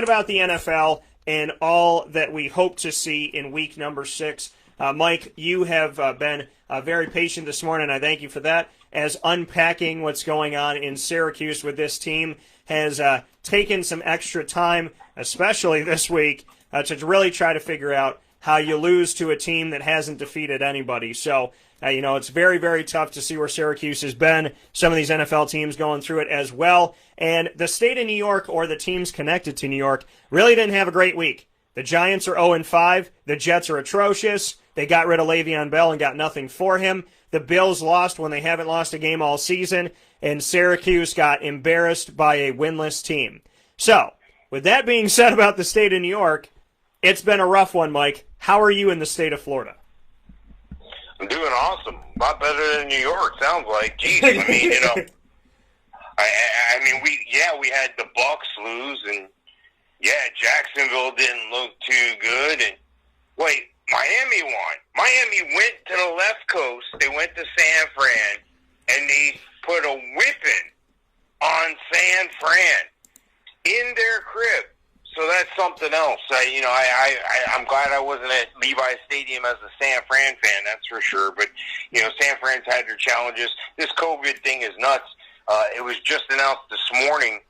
About the NFL and all that we hope to see in week number 6. Mike, you have been very patient this morning. I thank you for that, as unpacking what's going on in Syracuse with this team has taken some extra time, especially this week, to really try to figure out how you lose to a team that hasn't defeated anybody. So, it's very, very tough to see where Syracuse has been. Some of these NFL teams going through it as well. And the state of New York, or the teams connected to New York, really didn't have a great week. The Giants are 0-5. The Jets are atrocious. They got rid of Le'Veon Bell and got nothing for him. The Bills lost when they haven't lost a game all season. And Syracuse got embarrassed by a winless team. So, with that being said about the state of New York, it's been a rough one, Mike. How are you in the state of Florida? I'm doing awesome. A lot better than New York, sounds like. Geez, I mean, we had the Bucks lose, and Jacksonville didn't look too good. And wait, Miami won. Miami went to the left coast. They went to San Fran, and they put a whipping on San Fran in their crib. So that's something else. I'm glad I wasn't at Levi Stadium as a San Fran fan, that's for sure. But, San Fran's had their challenges. This COVID thing is nuts. It was just announced this morning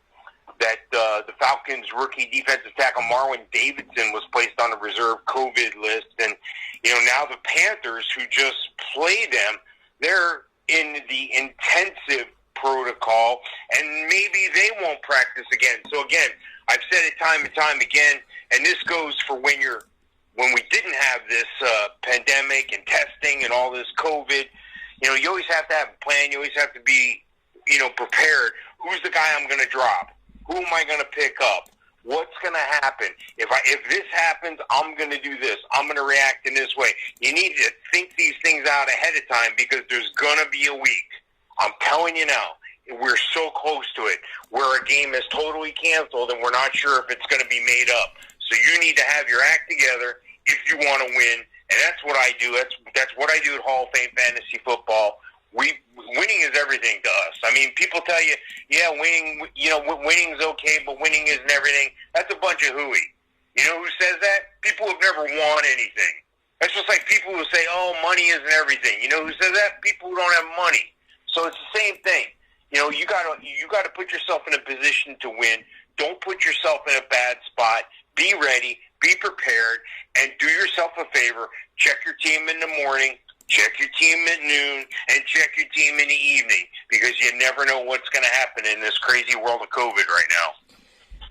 that the Falcons' rookie defensive tackle Marwin Davidson was placed on the reserve COVID list. And, now the Panthers, who just played them, they're in the intensive protocol, and maybe they won't practice again. So, again, I've said it time and time again, and this goes for when we didn't have this pandemic and testing and all this COVID. You always have to have a plan. You always have to be, prepared. Who's the guy I'm going to drop? Who am I going to pick up? What's going to happen? If this happens, I'm going to do this. I'm going to react in this way. You need to think these things out ahead of time, because there's going to be a week. I'm telling you now. We're so close to it, where a game is totally canceled and we're not sure if it's going to be made up. So you need to have your act together if you want to win, and that's what I do. That's what I do at Hall of Fame Fantasy Football. Winning is everything to us. I mean, people tell you, winning's okay, but winning isn't everything. That's a bunch of hooey. You know who says that? People who've never won anything. That's just like people who say, oh, money isn't everything. You know who says that? People who don't have money. So it's the same thing. You gotta put yourself in a position to win. Don't put yourself in a bad spot. Be ready, be prepared, and do yourself a favor. Check your team in the morning, check your team at noon, and check your team in the evening, because you never know what's going to happen in this crazy world of COVID right now.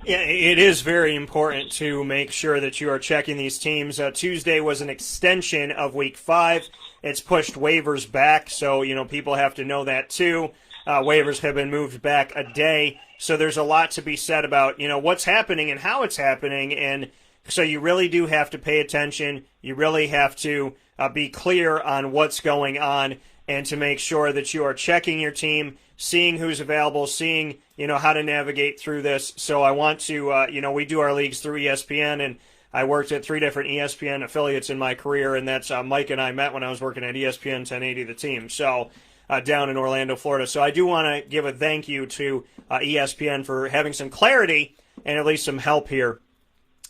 Yeah, it is very important to make sure that you are checking these teams. Tuesday was an extension of Week 5. It's pushed waivers back, so people have to know that too. Waivers have been moved back a day, so there's a lot to be said about what's happening and how it's happening, and so you really do have to pay attention. You really have to be clear on what's going on, and to make sure that you are checking your team, seeing who's available, seeing how to navigate through this. So I want to we do our leagues through ESPN, and I worked at 3 different ESPN affiliates in my career, and that's Mike and I met when I was working at ESPN 1080 The Team. So. Down in Orlando, Florida. So I do want to give a thank you to ESPN for having some clarity and at least some help here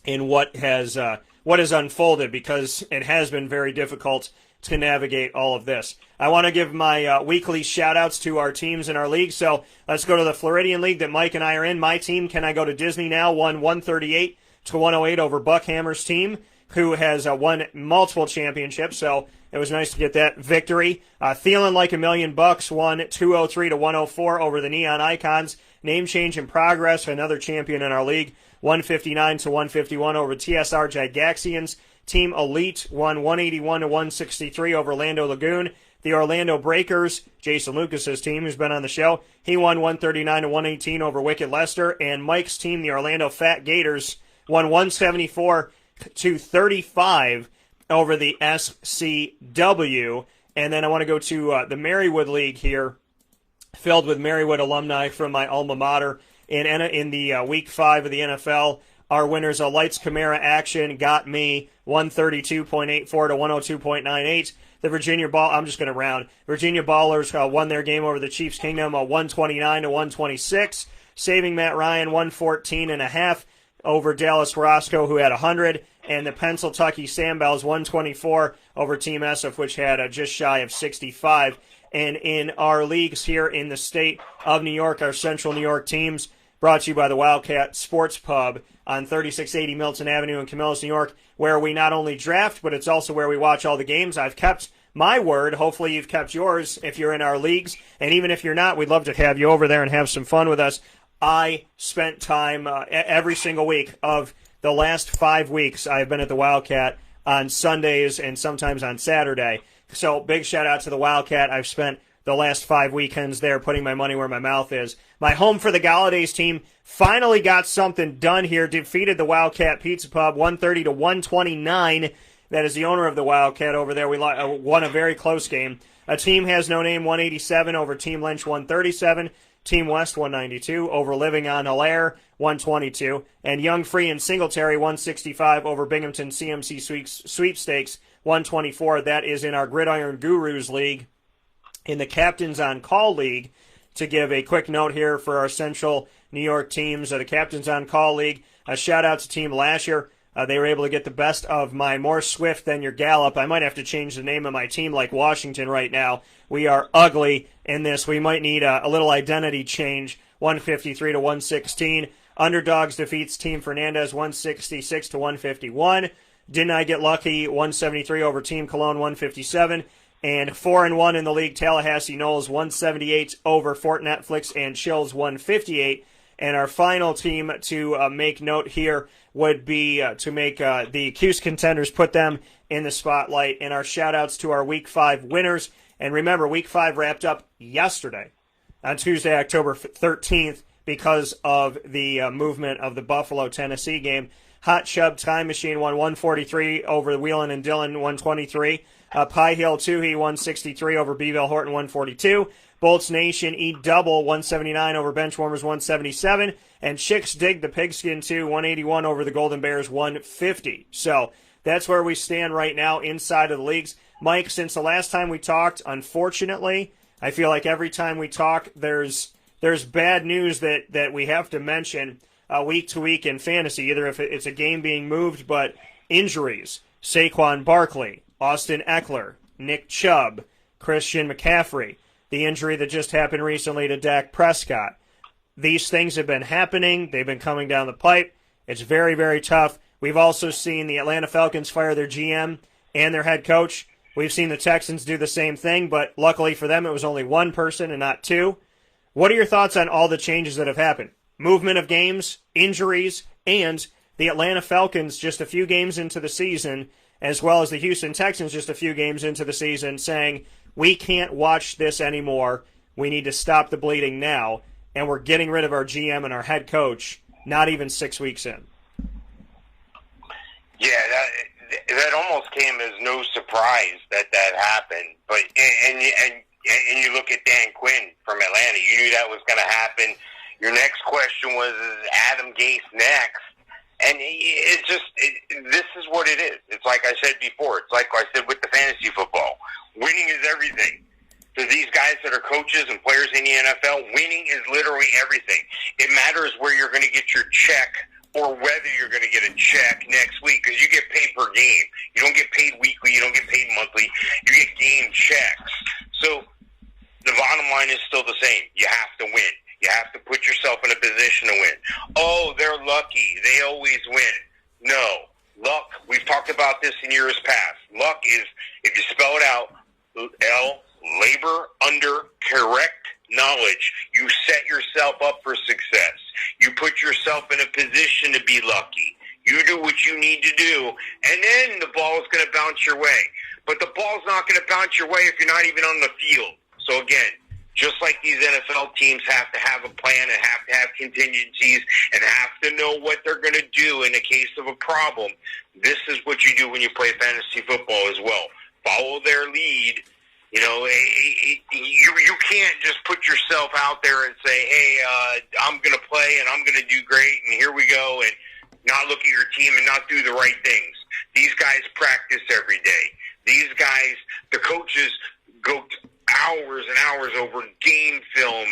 in what has unfolded, because it has been very difficult to navigate all of this. I want to give my weekly shout-outs to our teams in our league. So let's go to the Floridian League that Mike and I are in. My team, Can I Go to Disney Now, won 138-108 over Buckhammer's team, who has won multiple championships. So it was nice to get that victory. Thielen Like a Million Bucks won 203-104 over the Neon Icons. Name change in progress, another champion in our league, 159-151 over TSR Gigaxians. Team Elite won 181-163 over Orlando Lagoon. The Orlando Breakers, Jason Lucas's team, who's been on the show, he won 139-118 over Wicked Leicester. And Mike's team, the Orlando Fat Gators, won 174-35 over the SCW. And then I want to go to the Marywood League here, filled with Marywood alumni from my alma mater. In the Week 5 of the NFL, our winners, Lights Camara Action, got me 132.84 to 102.98. The Virginia Virginia Ballers won their game over the Chiefs Kingdom, 129 to 126. Saving Matt Ryan, 114.5. over Dallas Roscoe, who had 100, and the Pennsylvania Sandbells 124 over Team Esseff, which had just shy of 65. And in our leagues here in the state of New York, our Central New York teams, brought to you by the Wildcat Sports Pub on 3680 Milton Avenue in Camillus, New York, where we not only draft, but it's also where we watch all the games. I've kept my word. Hopefully you've kept yours if you're in our leagues. And even if you're not, we'd love to have you over there and have some fun with us. I spent time every single week of the last 5 weeks. I've been at the Wildcat on Sundays and sometimes on Saturday. So big shout out to the Wildcat. I've spent the last 5 weekends there putting my money where my mouth is. My Home for the Galladays team finally got something done here. Defeated the Wildcat Pizza Pub 130-129. That is the owner of the Wildcat over there. We won a very close game. A Team Has No Name 187 over Team Lynch 137. Team West 192 over Living on Hilaire 122. And Young Free and Singletary 165 over Binghamton CMC Sweepstakes 124. That is in our Gridiron Gurus League. In the Captains on Call League, to give a quick note here for our Central New York teams, the Captains on Call League, a shout out to Team Lasher. They were able to get the best of my More Swift Than Your Gallop. I might have to change the name of my team like Washington right now. We are ugly in this. We might need a little identity change. 153-116. Underdogs defeats Team Fernandez 166-151. Didn't I Get Lucky 173 over Team Cologne 157. And 4-1 in the league, Tallahassee Knowles 178 over Fort Netflix and Chills 158. And our final team to make note here would be to make the Cuse contenders, put them in the spotlight. And our shout-outs to our Week 5 winners. And remember, Week 5 wrapped up yesterday on Tuesday, October 13th, because of the movement of the Buffalo-Tennessee game. Hot Chub Time Machine won 143 over Wheelan and Dillon 123. Pie Hill Toohey 163 over Beeville Horton 142. Bolts Nation eat double 179 over Benchwarmers 177. And Chicks Dig the Pigskin 2 181 over the Golden Bears 150. So that's where we stand right now inside of the leagues. Mike, since the last time we talked, unfortunately, I feel like every time we talk, there's bad news that we have to mention week to week in fantasy, either if it's a game being moved, but injuries. Saquon Barkley, Austin Eckler, Nick Chubb, Christian McCaffrey, the injury that just happened recently to Dak Prescott. These things have been happening. They've been coming down the pipe. It's very, very tough. We've also seen the Atlanta Falcons fire their GM and their head coach. We've seen the Texans do the same thing, but luckily for them, it was only one person and not two. What are your thoughts on all the changes that have happened? Movement of games, injuries, and the Atlanta Falcons just a few games into the season, as well as the Houston Texans just a few games into the season, saying, we can't watch this anymore. We need to stop the bleeding now. And we're getting rid of our GM and our head coach not even 6 weeks in. Yeah, that almost came as no surprise that happened. But and you look at Dan Quinn from Atlanta. You knew that was going to happen. Your next question was, is Adam Gase next? And this is what it is. It's like I said before. It's like I said with the fantasy football. Winning is everything. To these guys that are coaches and players in the NFL, winning is literally everything. It matters where you're going to get your check or whether you're going to get a check next week, because you get paid per game. You don't get paid weekly. You don't get paid monthly. You get game checks. So the bottom line is still the same. You have to win. You have to put yourself in a position to win. Oh, they're lucky. They always win. No. Luck, we've talked about this in years past. Luck is, if you spell it out, labor under correct knowledge. You set yourself up for success. You put yourself in a position to be lucky. You do what you need to do, and then the ball is going to bounce your way. But the ball's not going to bounce your way if you're not even on the field. So again, just like these NFL teams have to have a plan and have to have contingencies and have to know what they're going to do in the case of a problem, this is what you do when you play fantasy football as well. Follow their lead. You know, you can't just put yourself out there and say, hey, I'm going to play and I'm going to do great and here we go, and not look at your team and not do the right things. These guys practice every day. These guys, the coaches, go hours and hours over game film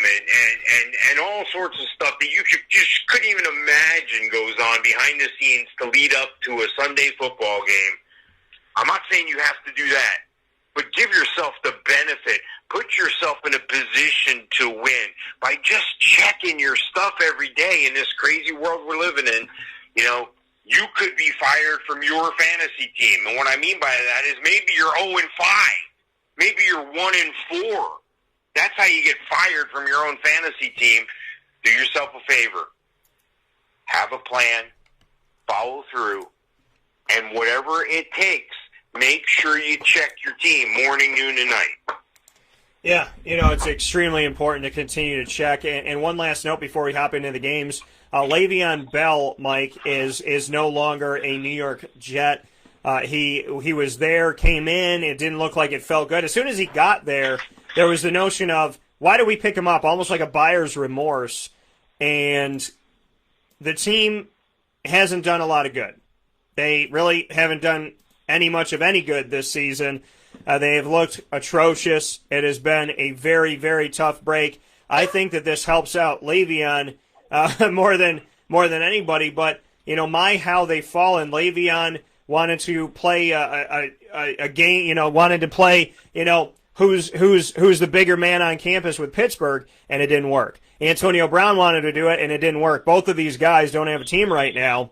and all sorts of stuff that you just couldn't even imagine goes on behind the scenes to lead up to a Sunday football game. I'm not saying you have to do that, but give yourself the benefit. Put yourself in a position to win by just checking your stuff every day in this crazy world we're living in. You know, you could be fired from your fantasy team. And what I mean by that is maybe you're 0-5. Maybe you're 1-4. That's how you get fired from your own fantasy team. Do yourself a favor. Have a plan. Follow through. And whatever it takes, make sure you check your team morning, noon, and night. Yeah, you know, it's extremely important to continue to check. And one last note before we hop into the games. Le'Veon Bell, Mike, is no longer a New York Jet. He was there, came in. It didn't look like it felt good. As soon as he got there, there was the notion of, why do we pick him up? Almost like a buyer's remorse. And the team hasn't done a lot of good. They really haven't done much of any good this season. They have looked atrocious. It has been a very, very tough break. I think that this helps out Le'Veon more than anybody. But you know, how they fallen. Le'Veon wanted to play a game. You know, wanted to play. You know, who's the bigger man on campus with Pittsburgh, and it didn't work. Antonio Brown wanted to do it, and it didn't work. Both of these guys don't have a team right now.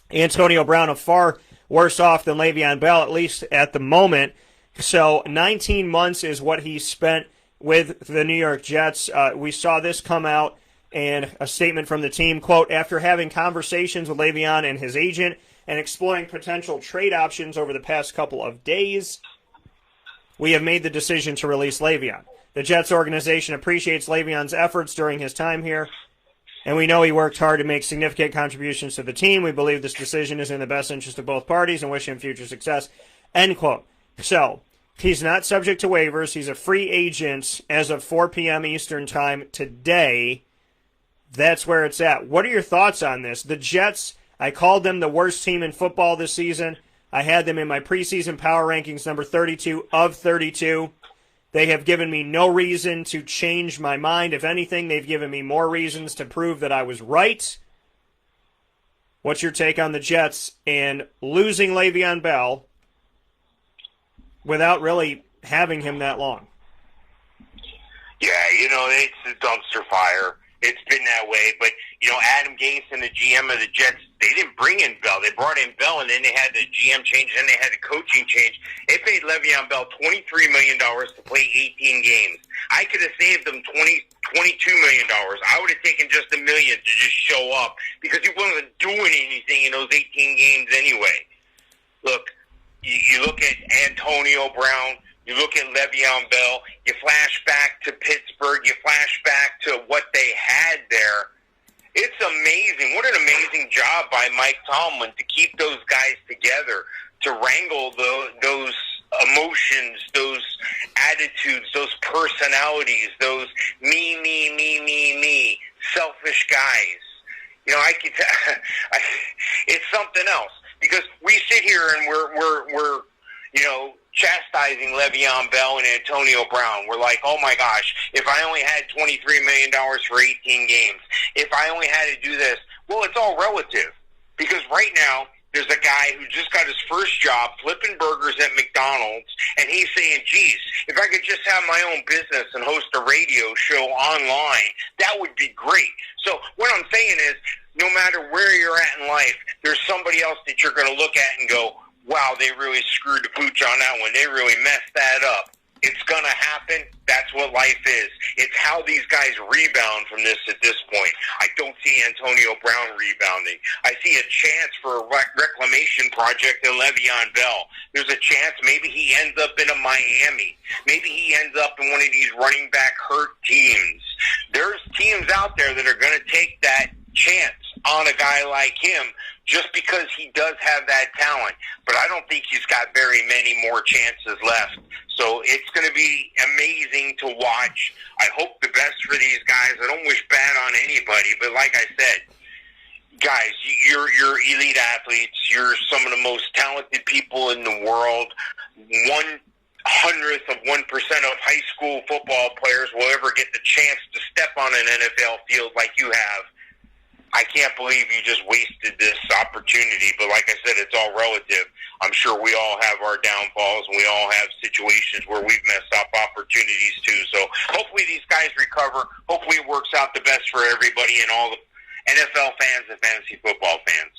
Antonio Brown is far worse off than Le'Veon Bell, at least at the moment. So 19 months is what he spent with the New York Jets. We saw this come out, and a statement from the team, quote, after having conversations with Le'Veon and his agent and exploring potential trade options over the past couple of days, we have made the decision to release Le'Veon. The Jets organization appreciates Le'Veon's efforts during his time here, and we know he worked hard to make significant contributions to the team. We believe this decision is in the best interest of both parties and wish him future success, end quote. So, he's not subject to waivers. He's a free agent as of 4 p.m. Eastern time today. That's where it's at. What are your thoughts on this? The Jets, I called them the worst team in football this season. I had them in my preseason power rankings, number 32 of 32. They have given me no reason to change my mind. If anything, they've given me more reasons to prove that I was right. What's your take on the Jets and losing Le'Veon Bell without really having him that long? Yeah, you know, it's a dumpster fire. It's been that way. But, you know, Adam Gase and the GM of the Jets, they didn't bring in Bell. They brought in Bell, and then they had the GM change, and then they had the coaching change. They paid Le'Veon Bell $23 million to play 18 games. I could have saved them $22 million. I would have taken just $1 million to just show up because he wasn't doing anything in those 18 games anyway. Look, you look at Antonio Brown, you look at Le'Veon Bell, you flash back to Pittsburgh, you flash back to what they had there. It's amazing. What an amazing job by Mike Tomlin to keep those guys together, to wrangle those emotions, those attitudes, those personalities, those me, selfish guys. You know, it's something else. Because we sit here and we're you know, chastising Le'Veon Bell and Antonio Brown. We're like, oh my gosh, if I only had $23 million for 18 games, if I only had to do this. Well, it's all relative. Because right now, there's a guy who just got his first job flipping burgers at McDonald's, and he's saying, geez, if I could just have my own business and host a radio show online, that would be great. So what I'm saying is, no matter where you're at in life, there's somebody else that you're going to look at and go, wow, they really screwed the pooch on that one. They really messed that up. It's going to happen. That's what life is. It's how these guys rebound from this at this point. I don't see Antonio Brown rebounding. I see a chance for a reclamation project in Le'Veon Bell. There's a chance maybe he ends up in a Miami. Maybe he ends up in one of these running back hurt teams. There's teams out there that are going to take that chance on a guy like him just because he does have that talent. But I don't think he's got very many more chances left. So it's going to be amazing to watch. I hope the best for these guys. I don't wish bad on anybody, but like I said, guys, you're elite athletes. You're some of the most talented people in the world. One hundredth of 1% of high school football players will ever get the chance to step on an NFL field like you have. I can't believe you just wasted this opportunity, but like I said, it's all relative. I'm sure we all have our downfalls, and we all have situations where we've messed up opportunities too. So hopefully these guys recover. Hopefully it works out the best for everybody and all the NFL fans and fantasy football fans.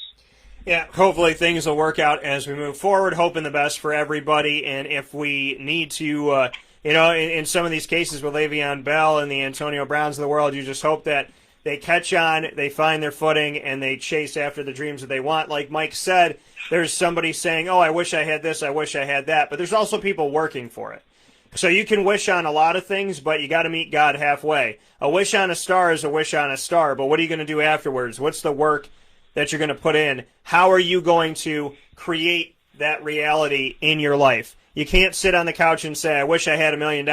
Yeah, hopefully things will work out as we move forward, hoping the best for everybody. And if we need to, in some of these cases with Le'Veon Bell and the Antonio Browns of the world, you just hope that they catch on, they find their footing, and they chase after the dreams that they want. Like Mike said, there's somebody saying, oh, I wish I had this, I wish I had that. But there's also people working for it. So you can wish on a lot of things, but you got to meet God halfway. A wish on a star is a wish on a star, but what are you going to do afterwards? What's the work that you're going to put in? How are you going to create that reality in your life? You can't sit on the couch and say, I wish I had $1 million,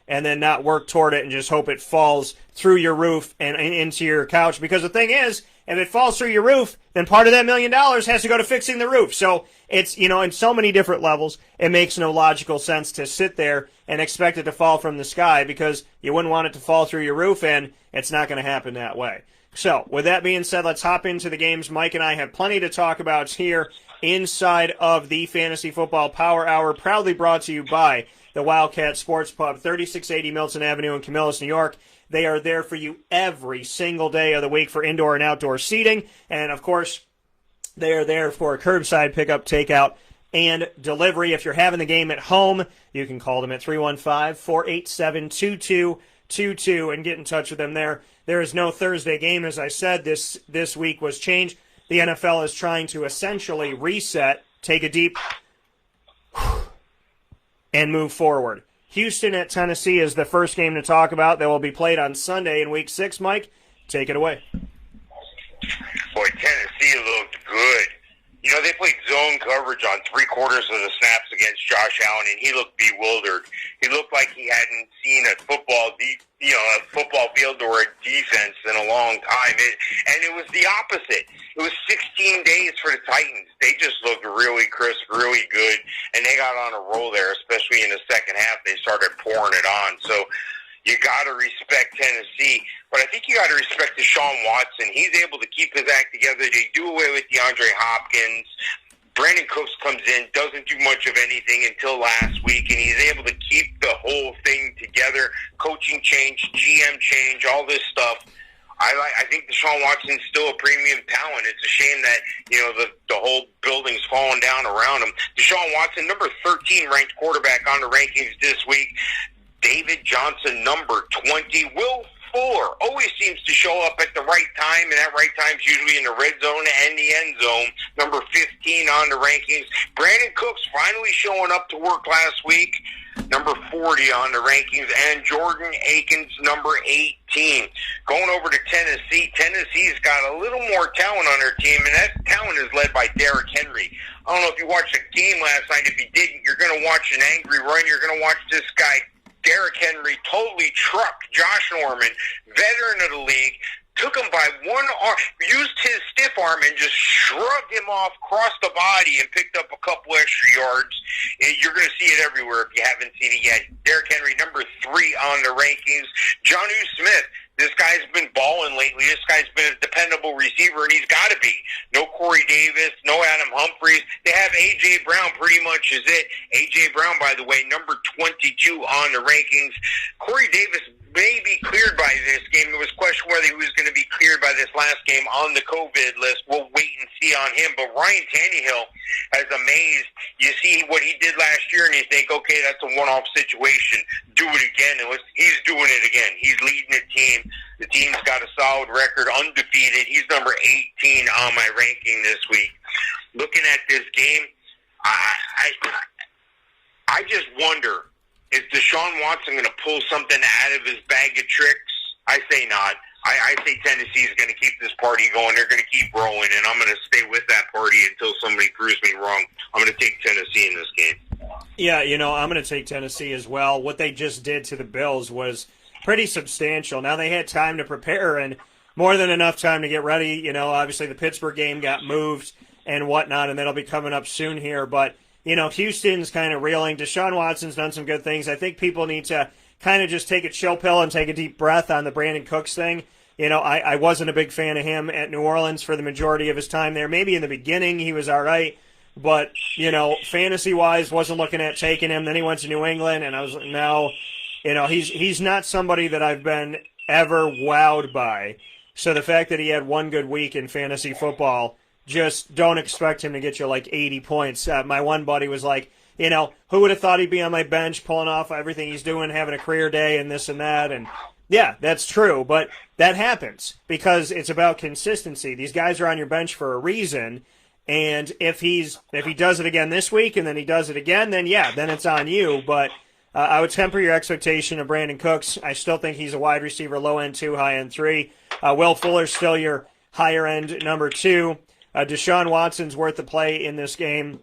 and then not work toward it and just hope it falls through your roof and into your couch. Because the thing is, if it falls through your roof, then part of that $1 million has to go to fixing the roof. So it's, in so many different levels, it makes no logical sense to sit there and expect it to fall from the sky, because you wouldn't want it to fall through your roof, and it's not going to happen that way. So with that being said, let's hop into the games. Mike and I have plenty to talk about here inside of the Fantasy Football Power Hour, proudly brought to you by the Wildcat Sports Pub, 3680 Milton Avenue in Camillus, New York. They are there for you every single day of the week for indoor and outdoor seating. And, of course, they are there for curbside pickup, takeout, and delivery. If you're having the game at home, you can call them at 315-487-2222 and get in touch with them there. There is no Thursday game, as I said. This week was changed. The NFL is trying to essentially reset, take a deep and move forward. Houston at Tennessee is the first game to talk about. That will be played on Sunday in Week 6. Mike, take it away. Boy, Tennessee looked good. They played zone coverage on 3/4 of the snaps against Josh Allen, and he looked bewildered. He looked like he hadn't seen a football field or a defense in a long time. And it was the opposite. It was 16 days for the Titans. They just looked really crisp, really good, and they got on a roll there, especially in the second half. They started pouring it on. So you got to respect Tennessee, but I think you got to respect Desean Watson. He's able to keep his act together. They do away with Deandre Hopkins. Brandon Cooks comes in, doesn't do much of anything until last week, and he's able to keep the whole thing together. Coaching change, GM change, all this stuff. I think Desean Watson's still a premium talent. It's a shame that, the whole building's falling down around him. Desean Watson, number 13 ranked quarterback on the rankings this week. David Johnson, number 20. Will Fuller always seems to show up at the right time, and that right time's usually in the red zone and the end zone. Number 15 on the rankings. Brandon Cooks finally showing up to work last week. Number 40 on the rankings. And Jordan Akins, number 18. Going over to Tennessee. Tennessee's got a little more talent on their team, and that talent is led by Derrick Henry. I don't know if you watched the game last night. If you didn't, you're going to watch an angry run. You're going to watch this guy, Derrick Henry, totally trucked Josh Norman, veteran of the league, took him by one arm, used his stiff arm and just shrugged him off across the body and picked up a couple extra yards. And you're going to see it everywhere if you haven't seen it yet. Derrick Henry, number 3 on the rankings. Jonnu Smith. This guy's been balling lately. This guy's been a dependable receiver, and he's got to be. No Corey Davis, no Adam Humphries. They have A.J. Brown pretty much is it. A.J. Brown, by the way, number 22 on the rankings. Corey Davis may be cleared by this game. It was question whether he was going to be cleared by this last game on the COVID list. We'll wait and see on him. But Ryan Tannehill has amazed. You see what he did last year, and you think, okay, that's a one-off situation. Do it again. He's doing it again. He's leading the team. The team's got a solid record, undefeated. He's number 18 on my ranking this week. Looking at this game, I just wonder, is Desean Watson going to pull something out of his bag of tricks? I say not. I say Tennessee's going to keep this party going. They're going to keep rolling, and I'm going to stay with that party until somebody proves me wrong. I'm going to take Tennessee in this game. Yeah, I'm going to take Tennessee as well. What they just did to the Bills was pretty substantial. Now, they had time to prepare and more than enough time to get ready. Obviously the Pittsburgh game got moved and whatnot, and that'll be coming up soon here. But Houston's kind of reeling. Desean Watson's done some good things. I think people need to kind of just take a chill pill and take a deep breath on the Brandon Cooks thing. I wasn't a big fan of him at New Orleans for the majority of his time there. Maybe in the beginning he was all right, but, fantasy-wise, wasn't looking at taking him. Then he went to New England, and I was like, no, he's not somebody that I've been ever wowed by. So the fact that he had one good week in fantasy football, just don't expect him to get you like 80 points. My one buddy was like, who would have thought he'd be on my bench pulling off everything he's doing, having a career day and this and that. And yeah, that's true, but that happens because it's about consistency. These guys are on your bench for a reason, and if he does it again this week and then he does it again, then it's on you. But I would temper your expectation of Brandon Cooks. I still think he's a wide receiver, low end 2, high end 3. Will Fuller's still your higher end number 2. Deshaun Watson's worth the play in this game.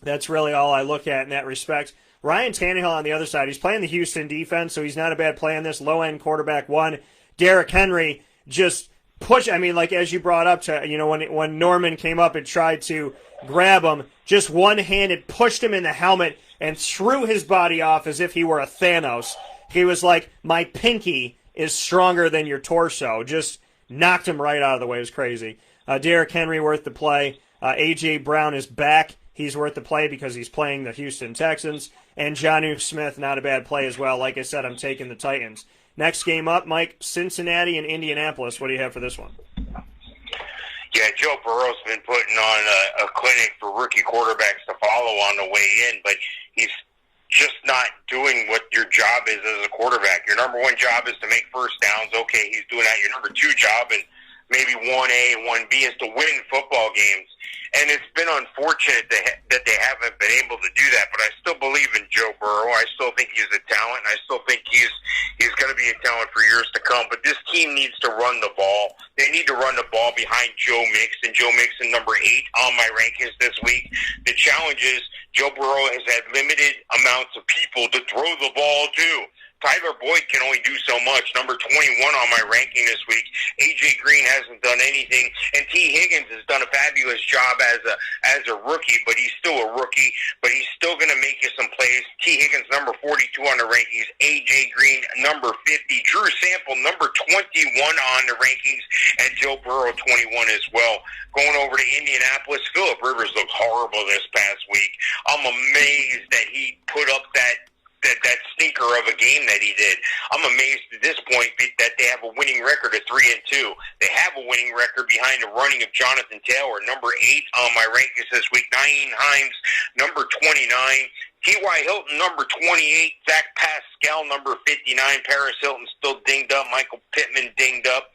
That's really all I look at in that respect. Ryan Tannehill on the other side, he's playing the Houston defense, so he's not a bad play in this. Low-end quarterback 1. Derrick Henry just as you brought up to, when Norman came up and tried to grab him, just one-handed pushed him in the helmet and threw his body off as if he were a Thanos. He was like, my pinky is stronger than your torso. Just knocked him right out of the way. It was crazy. Derrick Henry worth the play. A.J. Brown is back. He's worth the play because he's playing the Houston Texans. And Jonnu Smith, not a bad play as well. Like I said, I'm taking the Titans. Next game up, Mike, Cincinnati and Indianapolis. What do you have for this one? Yeah, Joe Burrow's been putting on a clinic for rookie quarterbacks to follow on the way in, but he's just not doing what your job is as a quarterback. Your number 1 job is to make first downs. Okay, he's doing that. Your number 2 job, and maybe 1A and 1B, is to win football games. And it's been unfortunate that they haven't been able to do that. But I still believe in Joe Burrow. I still think he's a talent. I still think he's going to be a talent for years to come. But this team needs to run the ball. They need to run the ball behind Joe Mixon. Joe Mixon, number 8 on my rankings this week. The challenge is Joe Burrow has had limited amounts of people to throw the ball to. Tyler Boyd can only do so much. Number 21 on my ranking this week. A.J. Green hasn't done anything, and T. Higgins has done a fabulous job as a rookie, but he's still a rookie, but he's still going to make you some plays. T. Higgins, number 42 on the rankings. A.J. Green, number 50. Drew Sample, number 21 on the rankings, and Joe Burrow, 21 as well. Going over to Indianapolis, Phillip Rivers looked horrible this past week. I'm amazed that he put up that stinker of a game that he did. I'm amazed at this point that they have a winning record of 3-2. They have a winning record behind the running of Jonathan Taylor, number 8 on my rankings this week. Nyheim Hines, number 29. T.Y. Hilton, number 28. Zach Pascal, number 59. Paris Hilton still dinged up. Michael Pittman dinged up.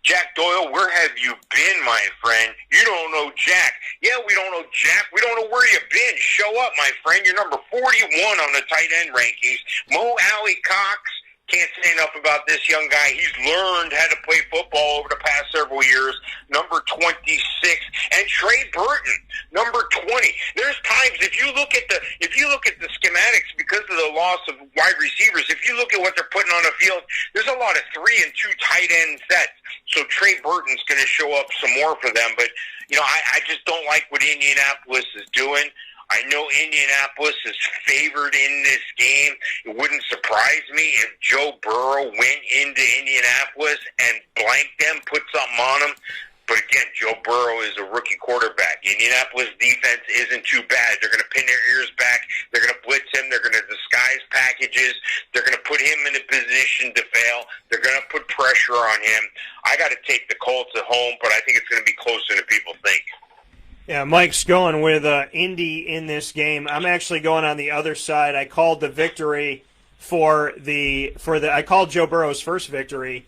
Jack Doyle, where have you been, my friend? You don't know Jack. Yeah, we don't know Jack. We don't know where you've been. Show up, my friend. You're number 41 on the tight end rankings. Mo Alley Cox, can't say enough about this young guy. He's learned how to play football over the past several years. Number 26. And Trey Burton, number 20. There's times if you look at the schematics because of the loss of wide receivers, if you look at what they're putting on the field, there's a lot of 3 and 2 tight end sets. So Trey Burton's going to show up some more for them. But, I just don't like what Indianapolis is doing. I know Indianapolis is favored in this game. It wouldn't surprise me if Joe Burrow went into Indianapolis and blanked them, put something on them. But again, Joe Burrow is a rookie quarterback. Indianapolis defense isn't too bad. They're going to pin their ears back. They're going to blitz him. They're going to disguise packages. They're going to put him in a position to fail. They're going to put pressure on him. I got to take the Colts at home, but I think it's going to be closer than people think. Yeah, Mike's going with Indy in this game. I'm actually going on the other side. I called the victory I called Joe Burrow's first victory,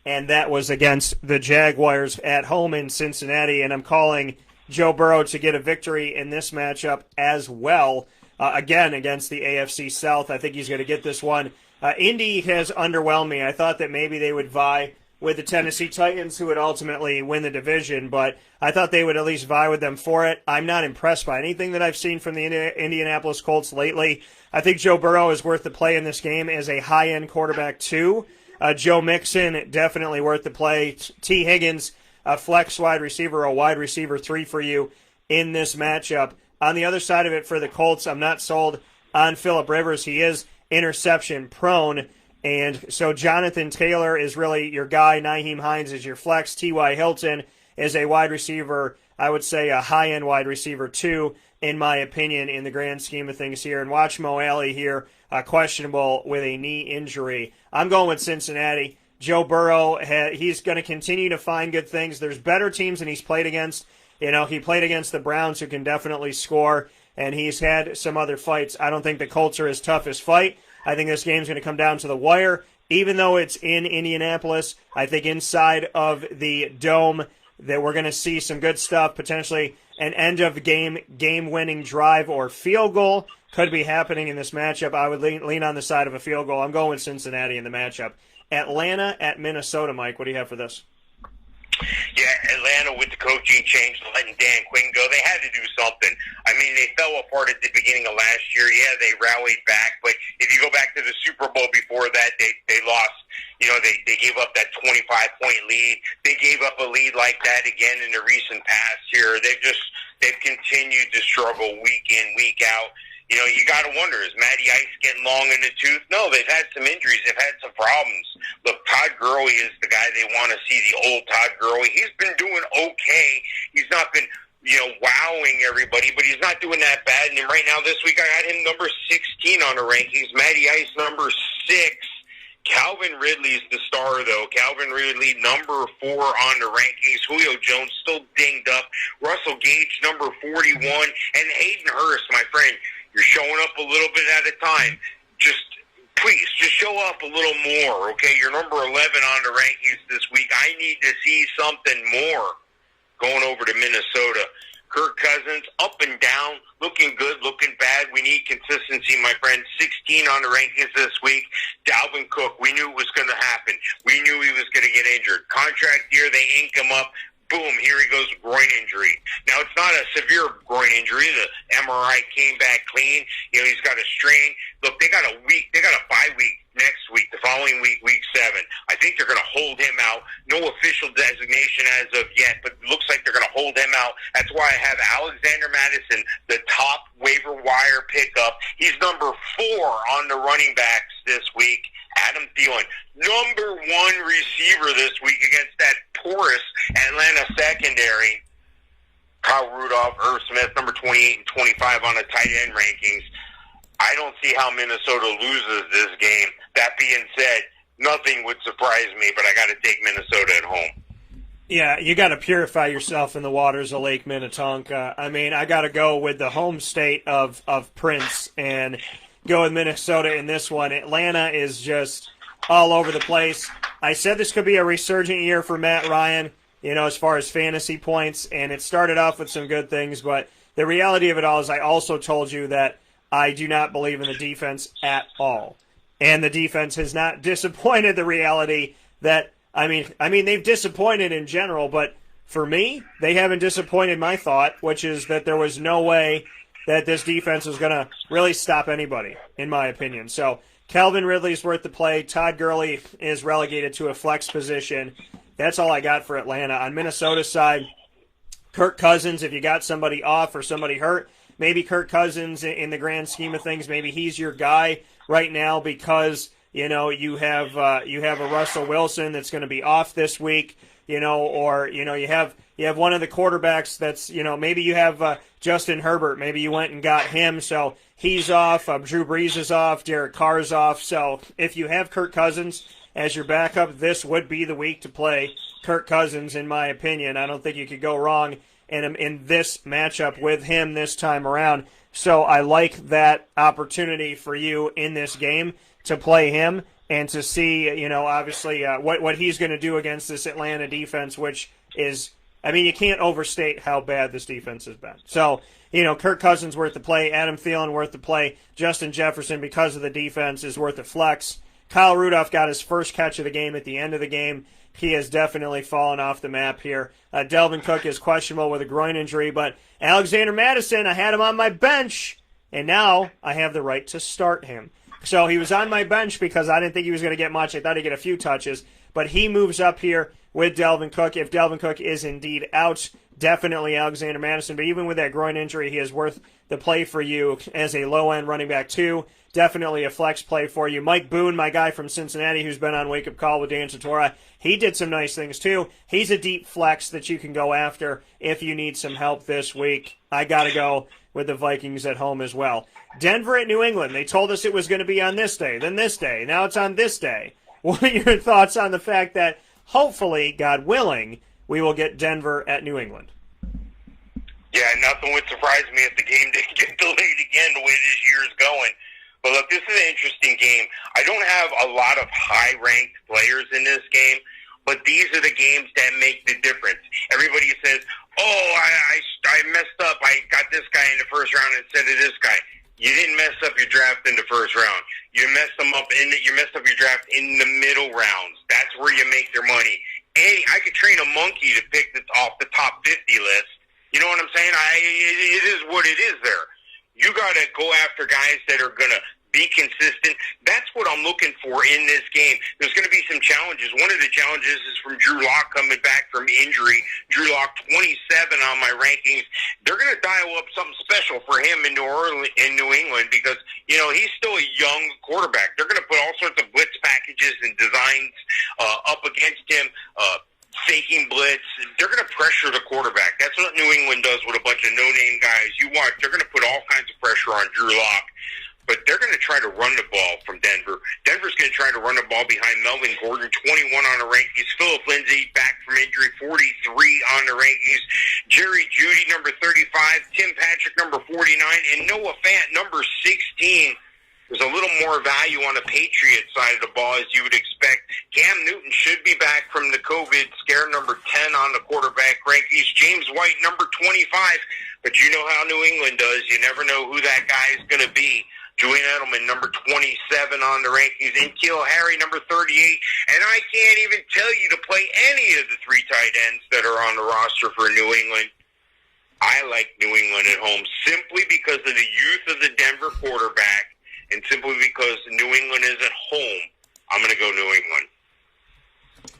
and that was against the Jaguars at home in Cincinnati, and I'm calling Joe Burrow to get a victory in this matchup as well, again against the AFC South. I think he's going to get this one. Indy has underwhelmed me. I thought that maybe they would vie with the Tennessee Titans, who would ultimately win the division, but I thought they would at least vie with them for it. I'm not impressed by anything that I've seen from the Indianapolis Colts lately. I think Joe Burrow is worth the play in this game as a high-end quarterback, too. Joe Mixon, definitely worth the play. T. Higgins, a flex wide receiver, a wide receiver 3 for you in this matchup. On the other side of it for the Colts, I'm not sold on Phillip Rivers. He is interception prone. And so Jonathan Taylor is really your guy. Nyheim Hines is your flex. T.Y. Hilton is a wide receiver, I would say a high-end wide receiver too, in my opinion, in the grand scheme of things here. And watch Mo Alley here, questionable with a knee injury. I'm going with Cincinnati. Joe Burrow, he's going to continue to find good things. There's better teams than he's played against. He played against the Browns, who can definitely score, and he's had some other fights. I don't think the Colts are his toughest fight. I think this game's going to come down to the wire. Even though it's in Indianapolis, I think inside of the Dome that we're going to see some good stuff, potentially an end-of-game, game-winning drive or field goal could be happening in this matchup. I would lean on the side of a field goal. I'm going with Cincinnati in the matchup. Atlanta at Minnesota, Mike. What do you have for this? Yeah, Atlanta with the coaching change, letting Dan Quinn go, they had to do something. I mean, they fell apart at the beginning of last year. Yeah, they rallied back, but if you go back to the Super Bowl before that, they lost. They gave up that 25-point lead. They gave up a lead like that again in the recent past here. They've continued to struggle week in, week out. You got to wonder, is Matty Ice getting long in the tooth? No, they've had some injuries. They've had some problems. Look, Todd Gurley is the guy they want to see, the old Todd Gurley. He's been doing okay. He's not been, wowing everybody, but he's not doing that bad. And right now this week I had him number 16 on the rankings. Matty Ice number 6. Calvin Ridley's the star, though. Calvin Ridley, number 4 on the rankings. Julio Jones still dinged up. Russell Gage, number 41. And Hayden Hurst, my friend, you're showing up a little bit at a time. Please, show up a little more, okay? You're number 11 on the rankings this week. I need to see something more going over to Minnesota. Kirk Cousins, up and down, looking good, looking bad. We need consistency, my friend. 16 on the rankings this week. Delvin Cook, we knew it was going to happen. We knew he was going to get injured. Contract year, they ink him up. Boom, here he goes, groin injury. Now, it's not a severe groin injury. The MRI came back clean. He's got a strain. Look, they got a bye week next week, the following week, week 7. I think they're going to hold him out. No official designation as of yet, but it looks like they're going to hold him out. That's why I have Alexander Madison, the top waiver wire pickup. He's number 4 on the running backs this week. Adam Thielen, number 1 receiver this week against that porous Atlanta secondary. Kyle Rudolph, Irv Smith, number 28 and 25 on the tight end rankings. I don't see how Minnesota loses this game. That being said, nothing would surprise me, but I got to take Minnesota at home. Yeah, you got to purify yourself in the waters of Lake Minnetonka. I got to go with the home state of Prince and go with Minnesota in this one. Atlanta is just all over the place. I said this could be a resurgent year for Matt Ryan, as far as fantasy points, and it started off with some good things, but the reality of it all is I also told you that I do not believe in the defense at all. And the defense has not disappointed. The reality that, they've disappointed in general, but for me, they haven't disappointed my thought, which is that there was no way that this defense was going to really stop anybody, in my opinion. So Calvin Ridley's worth the play. Todd Gurley is relegated to a flex position. That's all I got for Atlanta. On Minnesota's side, Kirk Cousins, if you got somebody off or somebody hurt, maybe Kirk Cousins, in the grand scheme of things, maybe he's your guy right now because, you have a Russell Wilson that's going to be off this week, or, you have one of the quarterbacks that's, maybe you have Justin Herbert. Maybe you went and got him, so he's off. Drew Brees is off. Derek Carr's off. So if you have Kirk Cousins as your backup, this would be the week to play Kirk Cousins, in my opinion. I don't think you could go wrong in this matchup with him this time around. So I like that opportunity for you in this game to play him and to see, obviously what he's going to do against this Atlanta defense, which is, you can't overstate how bad this defense has been. So, Kirk Cousins worth the play, Adam Thielen worth the play, Justin Jefferson, because of the defense, is worth a flex. Kyle Rudolph got his first catch of the game at the end of the game. He has definitely fallen off the map here. Delvin Cook is questionable with a groin injury, but Alexander Madison, I had him on my bench, and now I have the right to start him. So he was on my bench because I didn't think he was going to get much. I thought he'd get a few touches, but he moves up here with Delvin Cook. If Delvin Cook is indeed out, definitely Alexander Madison. But even with that groin injury, he is worth the play for you as a low-end running back, too. Definitely a flex play for you. Mike Boone, my guy from Cincinnati, who's been on Wake Up Call with Dan Tortora, he did some nice things, too. He's a deep flex that you can go after if you need some help this week. I got to go with the Vikings at home as well. Denver at New England. They told us it was going to be on this day, then this day. Now it's on this day. What are your thoughts on the fact that hopefully, God willing, we will get Denver at New England? Yeah, nothing would surprise me if the game didn't get delayed again the way this year is going. But look, this is an interesting game. I don't have a lot of high-ranked players in this game, but these are the games that make the difference. Everybody says, I messed up. I got this guy in the first round instead of this guy. You didn't mess up your draft in the first round. You messed up your draft in the middle rounds. That's where you make your money. And I could train a monkey to pick this off the top 50 list. You know what I'm saying? It is what it is there. You got to go after guys that are going to be consistent. That's what I'm looking for in this game. There's going to be some challenges. One of the challenges is from Drew Lock coming back from injury. Drew Lock, 27 on my rankings. They're going to dial up something special for him in New England because, you know, he's still a young quarterback. They're going to put all sorts of blitz packages and designs up against him, faking blitz. They're going to pressure the quarterback. That's what New England does with a bunch of no-name guys. You watch, they're going to put all kinds of pressure on Drew Lock. But they're going to try to run the ball from Denver. Denver's going to try to run the ball behind Melvin Gordon, 21 on the rankings. Phillip Lindsay, back from injury, 43 on the rankings. Jerry Jeudy, number 35. Tim Patrick, number 49. And Noah Fant, number 16. There's a little more value on the Patriots side of the ball, as you would expect. Cam Newton should be back from the COVID scare, number 10 on the quarterback rankings. James White, number 25. But you know how New England does. You never know who that guy is going to be. Julian Edelman, number 27 on the rankings. N'Keal Harry, number 38. And I can't even tell you to play any of the three tight ends that are on the roster for New England. I like New England at home simply because of the youth of the Denver quarterback and simply because New England is at home. I'm going to go New England.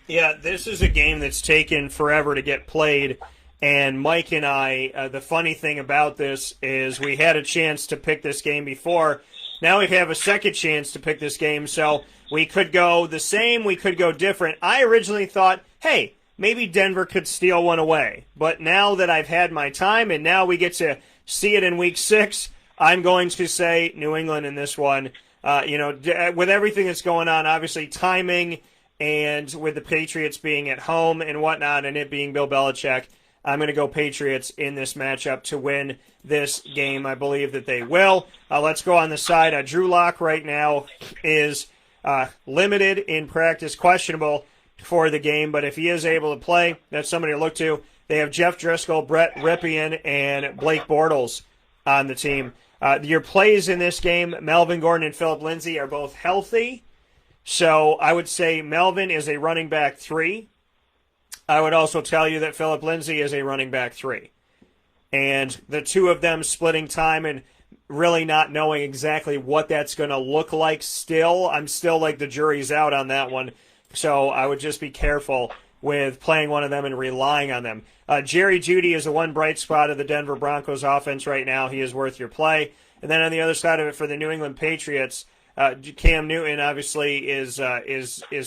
Yeah, this is a game that's taken forever to get played. And Mike and I, the funny thing about this is we had a chance to pick this game before. Now we have a second chance to pick this game, so we could go the same, we could go different. I originally thought, hey, maybe Denver could steal one away. But now that I've had my time and now we get to see it in Week 6, I'm going to say New England in this one. With everything that's going on, obviously timing and with the Patriots being at home and whatnot and it being Bill Belichick, I'm going to go Patriots in this matchup to win this game. I believe that they will. Let's go on the side. Drew Lock right now is limited in practice, questionable for the game, but if he is able to play, that's somebody to look to. They have Jeff Driscoll, Brett Ripien, and Blake Bortles on the team. Your plays in this game, Melvin Gordon and Phillip Lindsay, are both healthy, so I would say Melvin is a running back 3. I would also tell you that Phillip Lindsay is a running back 3. And the two of them splitting time and really not knowing exactly what that's going to look like still. I'm still like the jury's out on that one. So I would just be careful with playing one of them and relying on them. Jerry Jeudy is the one bright spot of the Denver Broncos offense right now. He is worth your play. And then on the other side of it for the New England Patriots, Cam Newton obviously is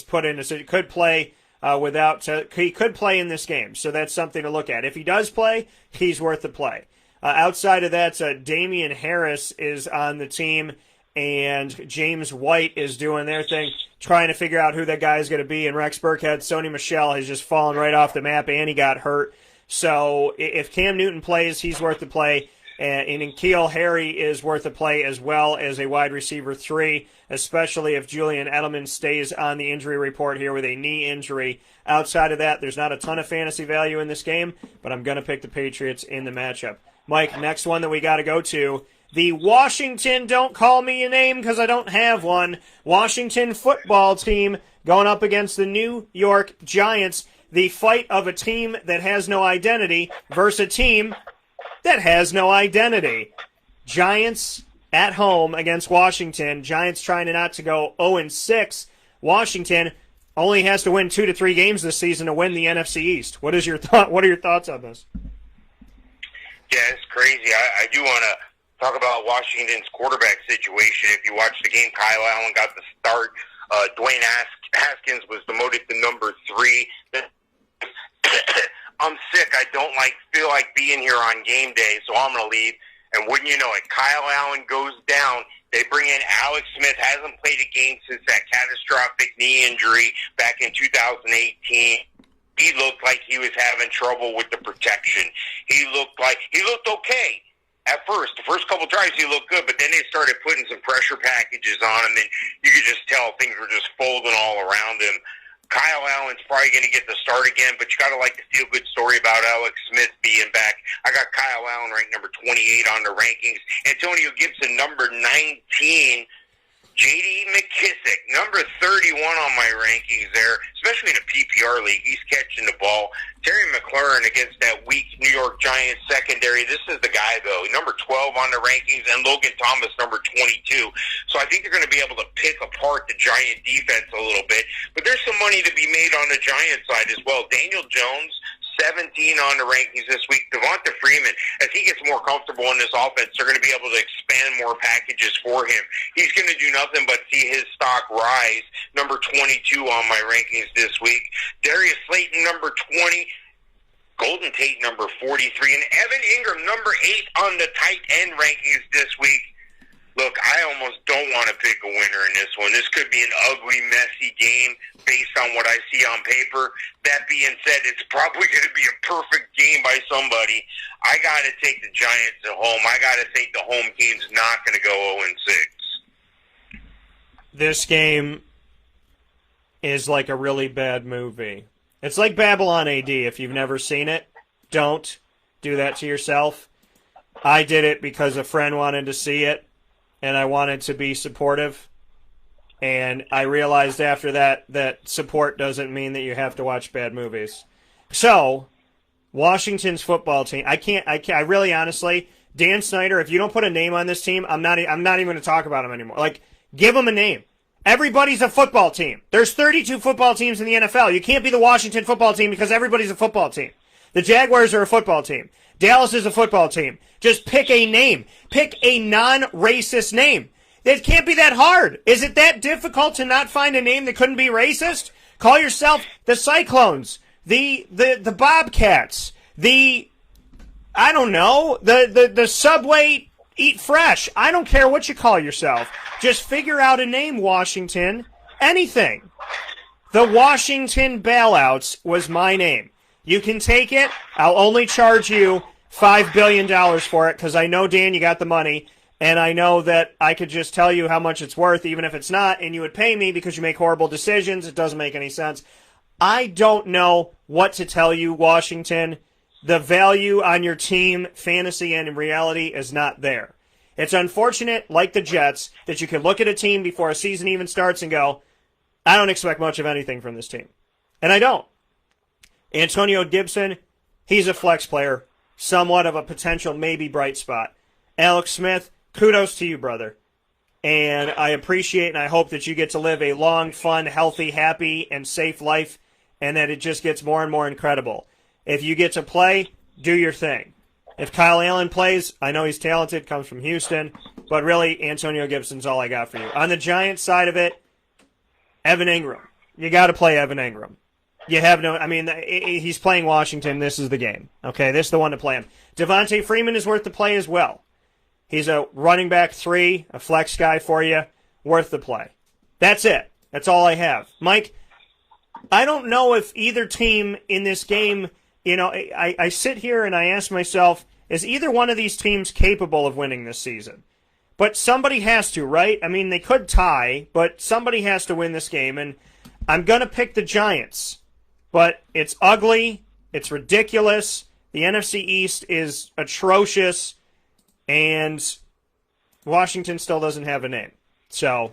put in. So he could play he could play in this game, so that's something to look at. If he does play, he's worth the play. Outside of that, Damian Harris is on the team, and James White is doing their thing, trying to figure out who that guy is going to be. And Rex Burkhead, Sony Michel has just fallen right off the map, and he got hurt. So if Cam Newton plays, he's worth the play. And N'Keal Harry is worth a play as well as a wide receiver 3, especially if Julian Edelman stays on the injury report here with a knee injury. Outside of that, there's not a ton of fantasy value in this game, but I'm going to pick the Patriots in the matchup. Mike, next one that we got to go to, the Washington, don't call me a name because I don't have one, Washington football team going up against the New York Giants. The fight of a team that has no identity versus a team that has no identity. Giants at home against Washington. Giants trying not to go 0-6. Washington only has to win 2 to 3 games this season to win the NFC East. What are your thoughts on this? Yeah, it's crazy. I do want to talk about Washington's quarterback situation. If you watch the game, Kyle Allen got the start. Dwayne Haskins was demoted to number 3. I'm sick. I don't feel like being here on game day, so I'm going to leave. And wouldn't you know it, Kyle Allen goes down. They bring in Alex Smith, hasn't played a game since that catastrophic knee injury back in 2018. He looked like he was having trouble with the protection. He looked okay at first. The first couple drives he looked good, but then they started putting some pressure packages on him, and you could just tell things were just folding all around him. Kyle Allen's probably going to get the start again, but you got to like the feel-good story about Alex Smith being back. I got Kyle Allen ranked number 28 on the rankings. Antonio Gibson, number 19. J.D. McKissick, number 31 on my rankings there, especially in a PPR league. He's catching the ball. Terry McLaurin against that weak New York Giants secondary. This is the guy, though. Number 12 on the rankings, and Logan Thomas, number 22. So I think they're going to be able to pick apart the Giant defense a little bit. But there's some money to be made on the Giant side as well. Daniel Jones, 17 on the rankings this week. Devonta Freeman, as he gets more comfortable in this offense, they're going to be able to expand more packages for him. He's going to do nothing but see his stock rise. Number 22 on my rankings this week. Darius Slayton, number 20. Golden Tate, number 43. And Evan Ingram, number 8 on the tight end rankings this week. Look, I almost don't want to pick a winner in this one. This could be an ugly, messy game based on what I see on paper. That being said, it's probably going to be a perfect game by somebody. I got to take the Giants at home. I got to think the home team's not going to go 0-6. This game is like a really bad movie. It's like Babylon AD. If you've never seen it, don't do that to yourself. I did it because a friend wanted to see it, and I wanted to be supportive. And I realized after that support doesn't mean that you have to watch bad movies. So, Washington's football team, I really honestly, Dan Snyder, if you don't put a name on this team, I'm not even going to talk about him anymore. Like, give him a name. Everybody's a football team. There's 32 football teams in the NFL. You can't be the Washington football team because everybody's a football team. The Jaguars are a football team. Dallas is a football team. Just pick a name. Pick a non-racist name. It can't be that hard. Is it that difficult to not find a name that couldn't be racist? Call yourself the Cyclones, the Bobcats, the Subway Eat Fresh. I don't care what you call yourself. Just figure out a name, Washington. Anything. The Washington Bailouts was my name. You can take it. I'll only charge you $5 billion for it because I know, Dan, you got the money, and I know that I could just tell you how much it's worth, even if it's not, and you would pay me because you make horrible decisions. It doesn't make any sense. I don't know what to tell you, Washington. The value on your team, fantasy and in reality, is not there. It's unfortunate, like the Jets, that you can look at a team before a season even starts and go, I don't expect much of anything from this team. And I don't. Antonio Gibson, he's a flex player, somewhat of a potential maybe bright spot. Alex Smith, kudos to you, brother. And I appreciate and I hope that you get to live a long, fun, healthy, happy, and safe life, and that it just gets more and more incredible. If you get to play, do your thing. If Kyle Allen plays, I know he's talented, comes from Houston, but really, Antonio Gibson's all I got for you. On the Giants side of it, Evan Ingram. You got to play Evan Ingram. You have no, he's playing Washington. This is the game. Okay, this is the one to play him. Devonta Freeman is worth the play as well. He's a running back 3, a flex guy for you, worth the play. That's it. That's all I have. Mike, I don't know if either team in this game, I sit here and I ask myself, is either one of these teams capable of winning this season? But somebody has to, right? They could tie, but somebody has to win this game, and I'm going to pick the Giants. But it's ugly. It's ridiculous. The NFC East is atrocious. And Washington still doesn't have a name. So,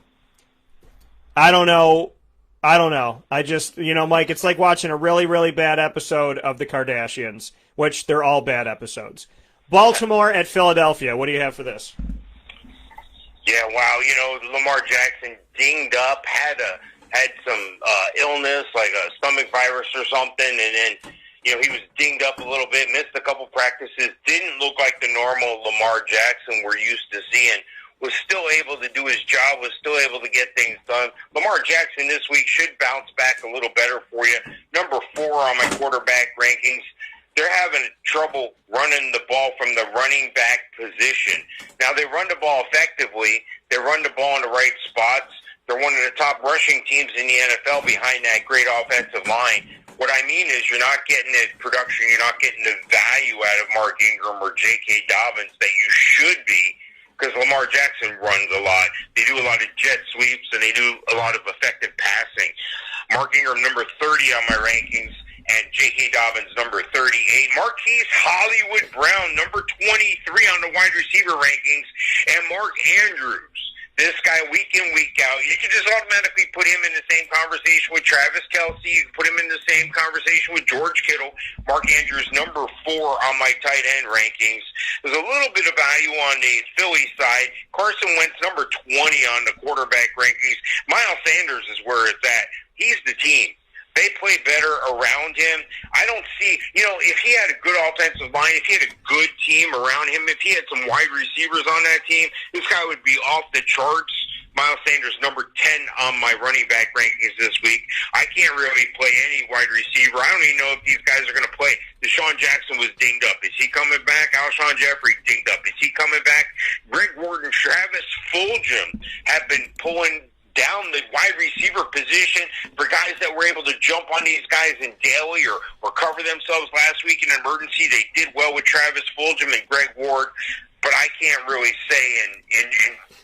I don't know. I just, Mike, it's like watching a really, really bad episode of The Kardashians, which they're all bad episodes. Baltimore at Philadelphia. What do you have for this? Yeah, wow. Lamar Jackson dinged up, had some illness, like a stomach virus or something, and then He was dinged up a little bit, missed a couple practices, didn't look like the normal Lamar Jackson we're used to seeing. Was still able to do his job, was still able to get things done. Lamar Jackson this week should bounce back a little better for you. Number 4 on my quarterback rankings. They're having trouble running the ball from the running back position. Now, they run the ball effectively. They run the ball in the right spots. They're one of the top rushing teams in the NFL behind that great offensive line. What I mean is you're not getting the production, you're not getting the value out of Mark Ingram or J.K. Dobbins that you should be, because Lamar Jackson runs a lot. They do a lot of jet sweeps, and they do a lot of effective passing. Mark Ingram, number 30 on my rankings, and J.K. Dobbins, number 38. Marquise Hollywood Brown, number 23 on the wide receiver rankings, and Mark Andrews. This guy, week in, week out, you can just automatically put him in the same conversation with Travis Kelce. You can put him in the same conversation with George Kittle. Mark Andrews, number 4 on my tight end rankings. There's a little bit of value on the Philly side. Carson Wentz, number 20 on the quarterback rankings. Miles Sanders is where it's at. He's the team. They play better around him. I don't see, if he had a good offensive line, if he had a good team around him, if he had some wide receivers on that team, this guy would be off the charts. Miles Sanders, number 10 on my running back rankings this week. I can't really play any wide receiver. I don't even know if these guys are going to play. Desean Jackson was dinged up. Is he coming back? Alshon Jeffrey dinged up. Is he coming back? Greg Ward and Travis Fulgham have been pulling down the wide receiver position for guys that were able to jump on these guys in daily or cover themselves last week in emergency. They did well with Travis Fulgham and Greg Ward, but I can't really say and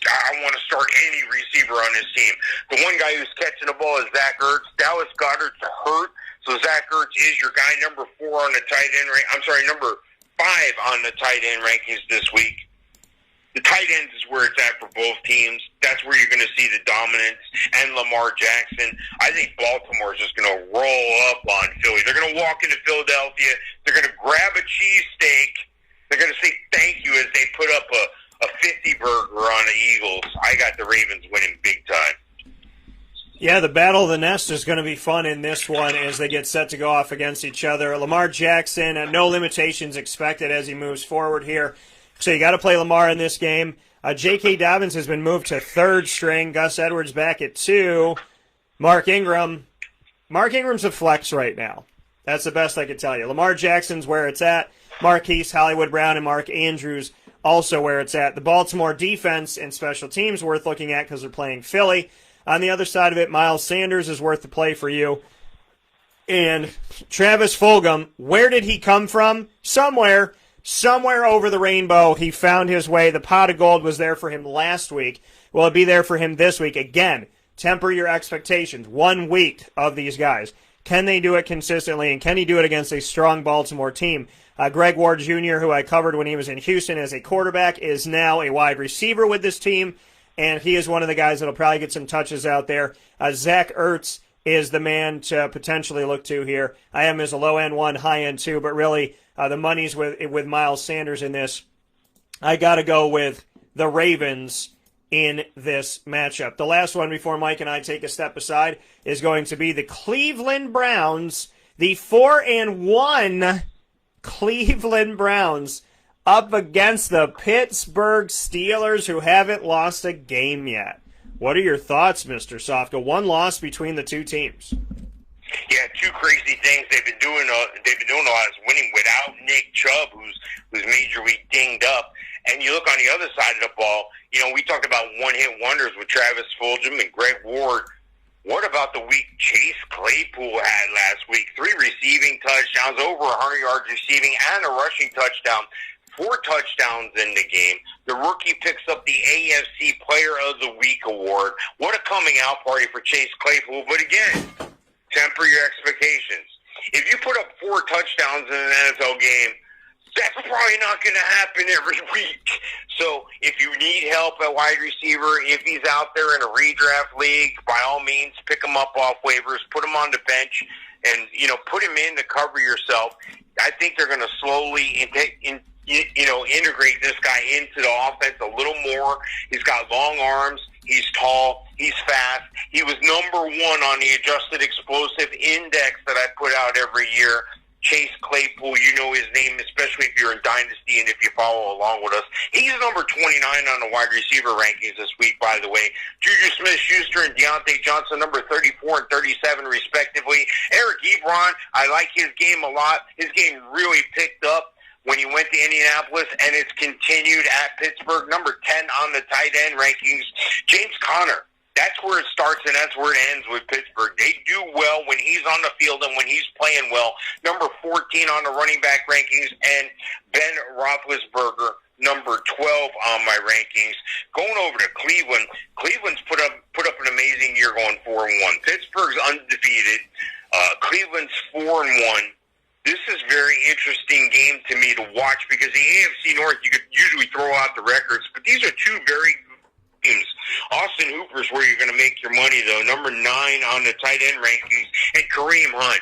I want to start any receiver on this team. The one guy who's catching the ball is Zach Ertz. Dallas Goedert's hurt, so Zach Ertz is your guy, number 4 on the tight end number 5 on the tight end rankings this week. The tight ends is where it's at for both teams. That's where you're going to see the dominance and Lamar Jackson. I think Baltimore is just going to roll up on Philly. They're going to walk into Philadelphia. They're going to grab a cheesesteak. They're going to say thank you as they put up a 50 burger on the Eagles. I got the Ravens winning big time. Yeah, the battle of the nest is going to be fun in this one as they get set to go off against each other. Lamar Jackson, no limitations expected as he moves forward here. So you got to play Lamar in this game. J.K. Dobbins has been moved to 3rd string. Gus Edwards back at 2. Mark Ingram's a flex right now. That's the best I can tell you. Lamar Jackson's where it's at. Marquise Hollywood Brown and Mark Andrews also where it's at. The Baltimore defense and special teams worth looking at because they're playing Philly. On the other side of it, Miles Sanders is worth the play for you. And Travis Fulgham, where did he come from? Somewhere over the rainbow, he found his way. The pot of gold was there for him last week. Will it be there for him this week? Again, temper your expectations. 1 week of these guys. Can they do it consistently, and can he do it against a strong Baltimore team? Greg Ward Jr., who I covered when he was in Houston as a quarterback, is now a wide receiver with this team, and he is one of the guys that will probably get some touches out there. Zach Ertz is the man to potentially look to here. I am as a low-end one, high-end two, but really the money's with Miles Sanders in this. I got to go with the Ravens in this matchup. The last one before Mike and I take a step aside is going to be the Cleveland Browns, the 4-1 Cleveland Browns up against the Pittsburgh Steelers, who haven't lost a game yet. What are your thoughts, Mr. Sofka? 1 loss between the two teams. Yeah, 2 crazy things they've been doing. They've been doing a lot is winning without Nick Chubb, who's majorly dinged up. And you look on the other side of the ball. We talked about one-hit wonders with Travis Fulgham and Greg Ward. What about the week Chase Claypool had last week? 3 receiving touchdowns, over 100 yards receiving, and a rushing touchdown. 4 touchdowns in the game. The rookie picks up the AFC Player of the Week award. What a coming out party for Chase Claypool. But again, temper your expectations. If you put up 4 touchdowns in an NFL game, that's probably not going to happen every week. So if you need help at wide receiver, if he's out there in a redraft league, by all means, pick him up off waivers, put him on the bench, and put him in to cover yourself. I think they're going to slowly integrate this guy into the offense a little more. He's got long arms. He's tall. He's fast. He was number 1 on the adjusted explosive index that I put out every year. Chase Claypool, you know his name, especially if you're in Dynasty and if you follow along with us. He's number 29 on the wide receiver rankings this week, by the way. Juju Smith-Schuster and Deontay Johnson, number 34 and 37, respectively. Eric Ebron, I like his game a lot. His game really picked up when he went to Indianapolis, and it's continued at Pittsburgh, number 10 on the tight end rankings. James Conner. That's where it starts and that's where it ends with Pittsburgh. They do well when he's on the field and when he's playing well. Number 14 on the running back rankings, and Ben Roethlisberger, number 12 on my rankings. Going over to Cleveland. Cleveland's put up an amazing year going 4-1. Pittsburgh's undefeated. Cleveland's 4-1. This is a very interesting game to me to watch because the AFC North, you could usually throw out the records, but these are two very teams. Austin Hooper's where you're going to make your money, though. Number 9 on the tight end rankings. And Kareem Hunt.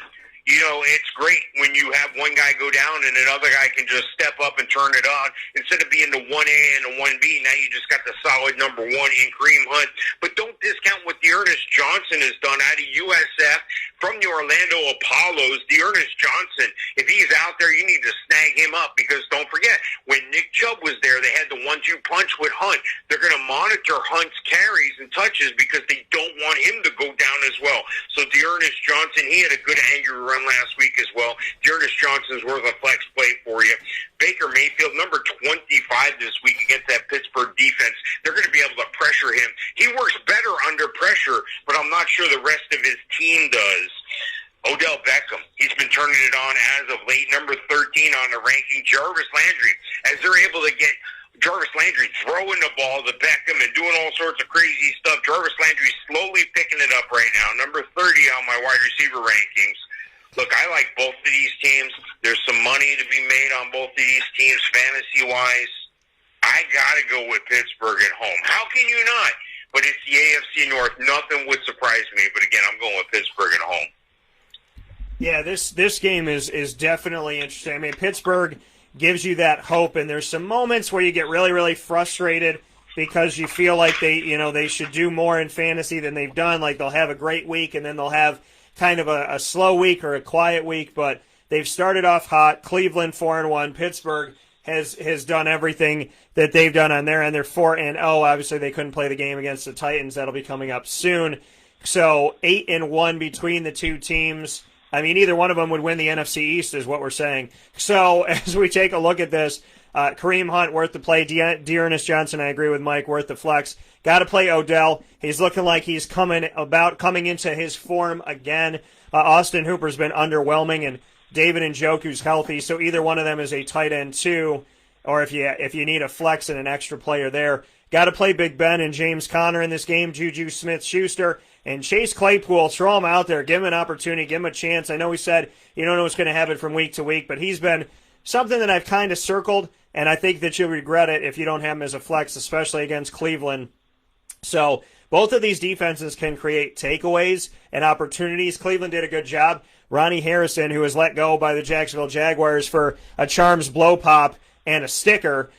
You know, it's great when you have one guy go down and another guy can just step up and turn it on. Instead of being the 1A and the 1B, now you just got the solid number 1 in Kareem Hunt. But don't discount what Dearness Johnson has done out of USF from the Orlando Apollos. Dearness Johnson, if he's out there, you need to snag him up because don't forget, when Nick Chubb was there, they had the 1-2 punch with Hunt. They're going to monitor Hunt's carries and touches because they don't want him to go down as well. So Dearness Johnson, he had a good angry run last week as well. Dearness Johnson's worth a flex play for you. Baker Mayfield, number 25 this week against that Pittsburgh defense. They're going to be able to pressure him. He works better under pressure, but I'm not sure the rest of his team does. Odell Beckham, he's been turning it on as of late. Number 13 on the ranking. Jarvis Landry, as they're able to get Jarvis Landry throwing the ball to Beckham and doing all sorts of crazy stuff. Jarvis Landry's slowly picking it up right now. Number 30 on my wide receiver rankings. Look, I like both of these teams. There's some money to be made on both of these teams fantasy-wise. I got to go with Pittsburgh at home. How can you not? But it's the AFC North. Nothing would surprise me. But, again, I'm going with Pittsburgh at home. Yeah, this game is definitely interesting. I mean, Pittsburgh gives you that hope, and there's some moments where you get really, really frustrated because you feel like they should do more in fantasy than they've done. Like they'll have a great week, and then they'll have kind of a slow week or a quiet week. But they've started off hot. Cleveland 4-1. Pittsburgh has done everything that they've done on their end. They're 4-0. Obviously, they couldn't play the game against the Titans. That'll be coming up soon. So 8-1 between the two teams. I mean, either one of them would win the NFC East is what we're saying. So as we take a look at this, Kareem Hunt, worth the play. Dearness Johnson, I agree with Mike, worth the flex. Got to play Odell. He's looking like he's coming into his form again. Austin Hooper's been underwhelming, and David Njoku's healthy, so either one of them is a tight end too, or if you need a flex and an extra player there. Got to play Big Ben and James Conner in this game, Juju Smith-Schuster, and Chase Claypool. Throw him out there. Give him an opportunity. Give him a chance. I know we said you don't know what's going to happen from week to week, but he's been something that I've kind of circled, and I think that you'll regret it if you don't have him as a flex, especially against Cleveland. So both of these defenses can create takeaways and opportunities. Cleveland did a good job. Ronnie Harrison, who was let go by the Jacksonville Jaguars for a Charms blow pop and a sticker,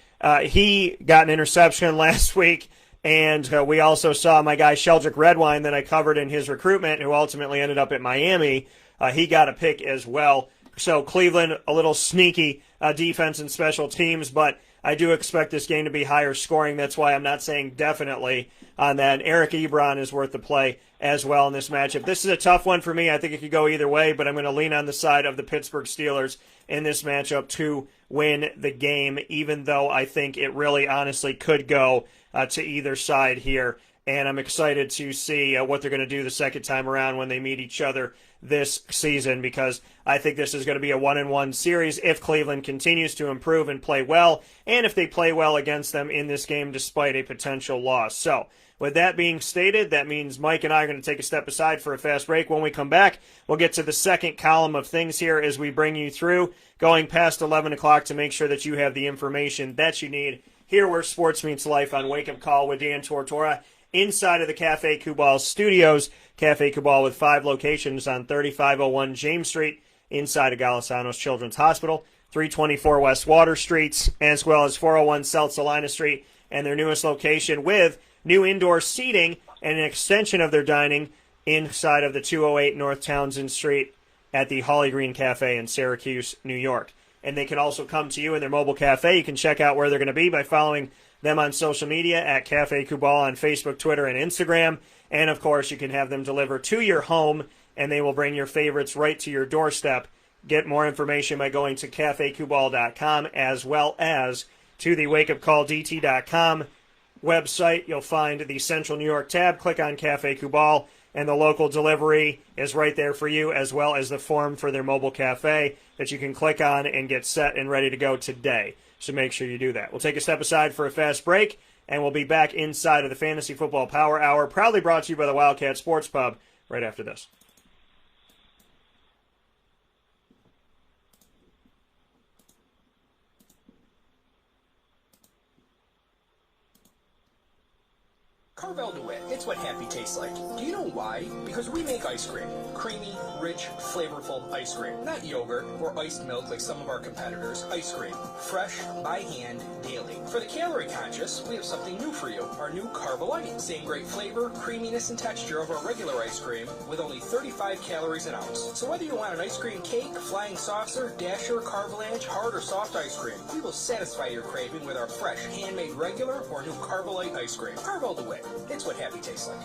he got an interception last week. And we also saw my guy Sheldrick Redwine that I covered in his recruitment, who ultimately ended up at Miami. He got a pick as well. So Cleveland, a little sneaky defense and special teams, but I do expect this game to be higher scoring. That's why I'm not saying definitely on that. Eric Ebron is worth the play as well in this matchup. This is a tough one for me. I think it could go either way, but I'm going to lean on the side of the Pittsburgh Steelers in this matchup to win the game, even though I think it really honestly could go to either side here. And I'm excited to see what they're going to do the second time around when they meet each other this season, because I think this is going to be a 1-1 series if Cleveland continues to improve and play well, and if they play well against them in this game despite a potential loss. So with that being stated, that means Mike and I are going to take a step aside for a fast break. When we come back, we'll get to the second column of things here as we bring you through, going past 11 o'clock to make sure that you have the information that you need here where sports meets life on Wake Up Call with Dan Tortora, inside of the Cafe Kubal studios. Cafe Kubal with 5 locations on 3501 James Street, inside of Golisano's Children's Hospital, 324 West Water Street, as well as 401 South Salina Street, and their newest location with new indoor seating and an extension of their dining inside of the 208 North Townsend Street at the Holly Green Cafe in Syracuse, New York. And they can also come to you in their mobile cafe. You can check out where they're going to be by following them on social media at Cafe Kubal on Facebook, Twitter, and Instagram. And, of course, you can have them deliver to your home, and they will bring your favorites right to your doorstep. Get more information by going to cafekubal.com as well as to the wakeupcalldt.com website. You'll find the Central New York tab. Click on Cafe Kubal, and the local delivery is right there for you, as well as the form for their mobile cafe that you can click on and get set and ready to go today. So make sure you do that. We'll take a step aside for a fast break, and we'll be back inside of the Fantasy Football Power Hour, proudly brought to you by the Wildcat Sports Pub, right after this. Carvel DeWitt, it's what happy tastes like. Do you know why? Because we make ice cream. Creamy, rich, flavorful ice cream. Not yogurt or iced milk like some of our competitors. Ice cream. Fresh, by hand, daily. For the calorie conscious, we have something new for you. Our new Carvelite. Same great flavor, creaminess, and texture of our regular ice cream with only 35 calories an ounce. So whether you want an ice cream cake, flying saucer, dasher, carvalanche, hard or soft ice cream, we will satisfy your craving with our fresh, handmade regular or new Carvelite ice cream. Carvel DeWitt. It's what happy tastes like.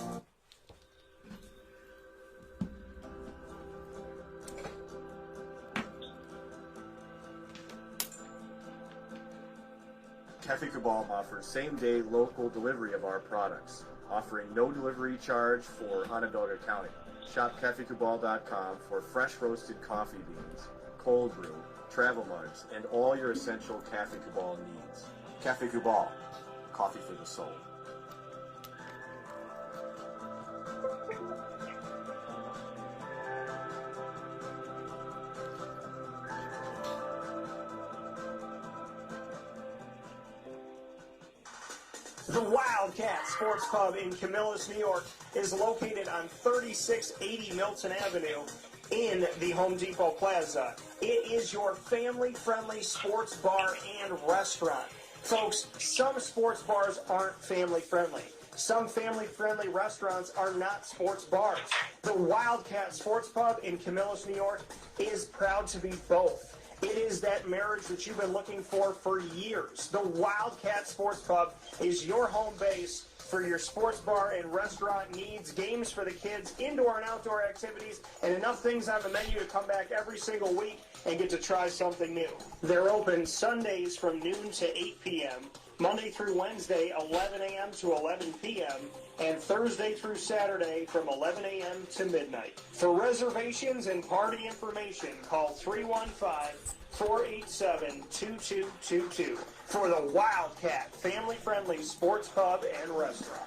Cafe Cabal offers same-day local delivery of our products, offering no delivery charge for Onondaga County. Shop cafecabal.com for fresh roasted coffee beans, cold brew, travel mugs, and all your essential Cafe Cabal needs. Cafe Cabal, coffee for the soul. The Wildcat Sports Pub in Camillus, New York is located on 3680 Milton Avenue in the Home Depot Plaza. It is your family-friendly sports bar and restaurant. Folks, some sports bars aren't family-friendly. Some family-friendly restaurants are not sports bars. The Wildcat Sports Pub in Camillus, New York is proud to be both. It is that marriage that you've been looking for years. The Wildcat Sports Pub is your home base for your sports bar and restaurant needs, games for the kids, indoor and outdoor activities, and enough things on the menu to come back every single week and get to try something new. They're open Sundays from noon to 8 p.m., Monday through Wednesday, 11 a.m. to 11 p.m., and Thursday through Saturday from 11 a.m. to midnight. For reservations and party information, call 315-487-2222 for the Wildcat family-friendly sports pub and restaurant.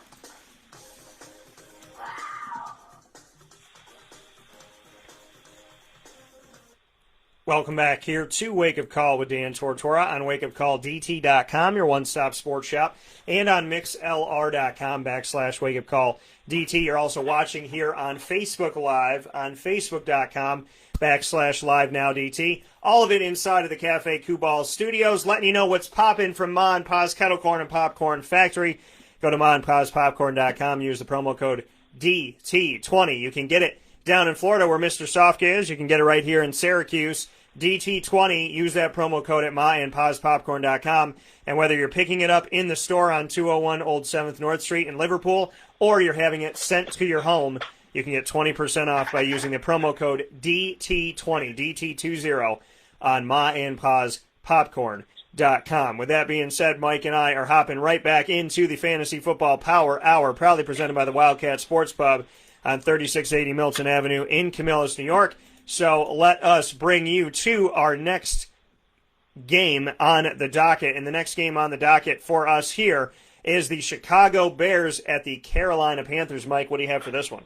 Welcome back here to Wake Up Call with Dan Tortora on wakeupcalldt.com, your one-stop sports shop, and on mixlr.com/wakeupcalldt. You're also watching here on Facebook Live on facebook.com/live-now-DT. All of it inside of the Cafe Kubal studios, letting you know what's popping from Ma and Pa's Kettle Corn and Popcorn Factory. Go to maandpaspopcorn.com, use the promo code DT20. You can get it down in Florida where Mr. Soft is. You can get it right here in Syracuse. DT20, use that promo code at maandpaspopcorn.com. And whether you're picking it up in the store on 201 Old 7th North Street in Liverpool or you're having it sent to your home, you can get 20% off by using the promo code DT20, DT20 on maandpaspopcorn.com. With that being said, Mike and I are hopping right back into the Fantasy Football Power Hour, proudly presented by the Wildcat Sports Pub on 3680 Milton Avenue in Camillus, New York. So let us bring you to our next game on the docket. And the next game on the docket for us here is the Chicago Bears at the Carolina Panthers. Mike, what do you have for this one?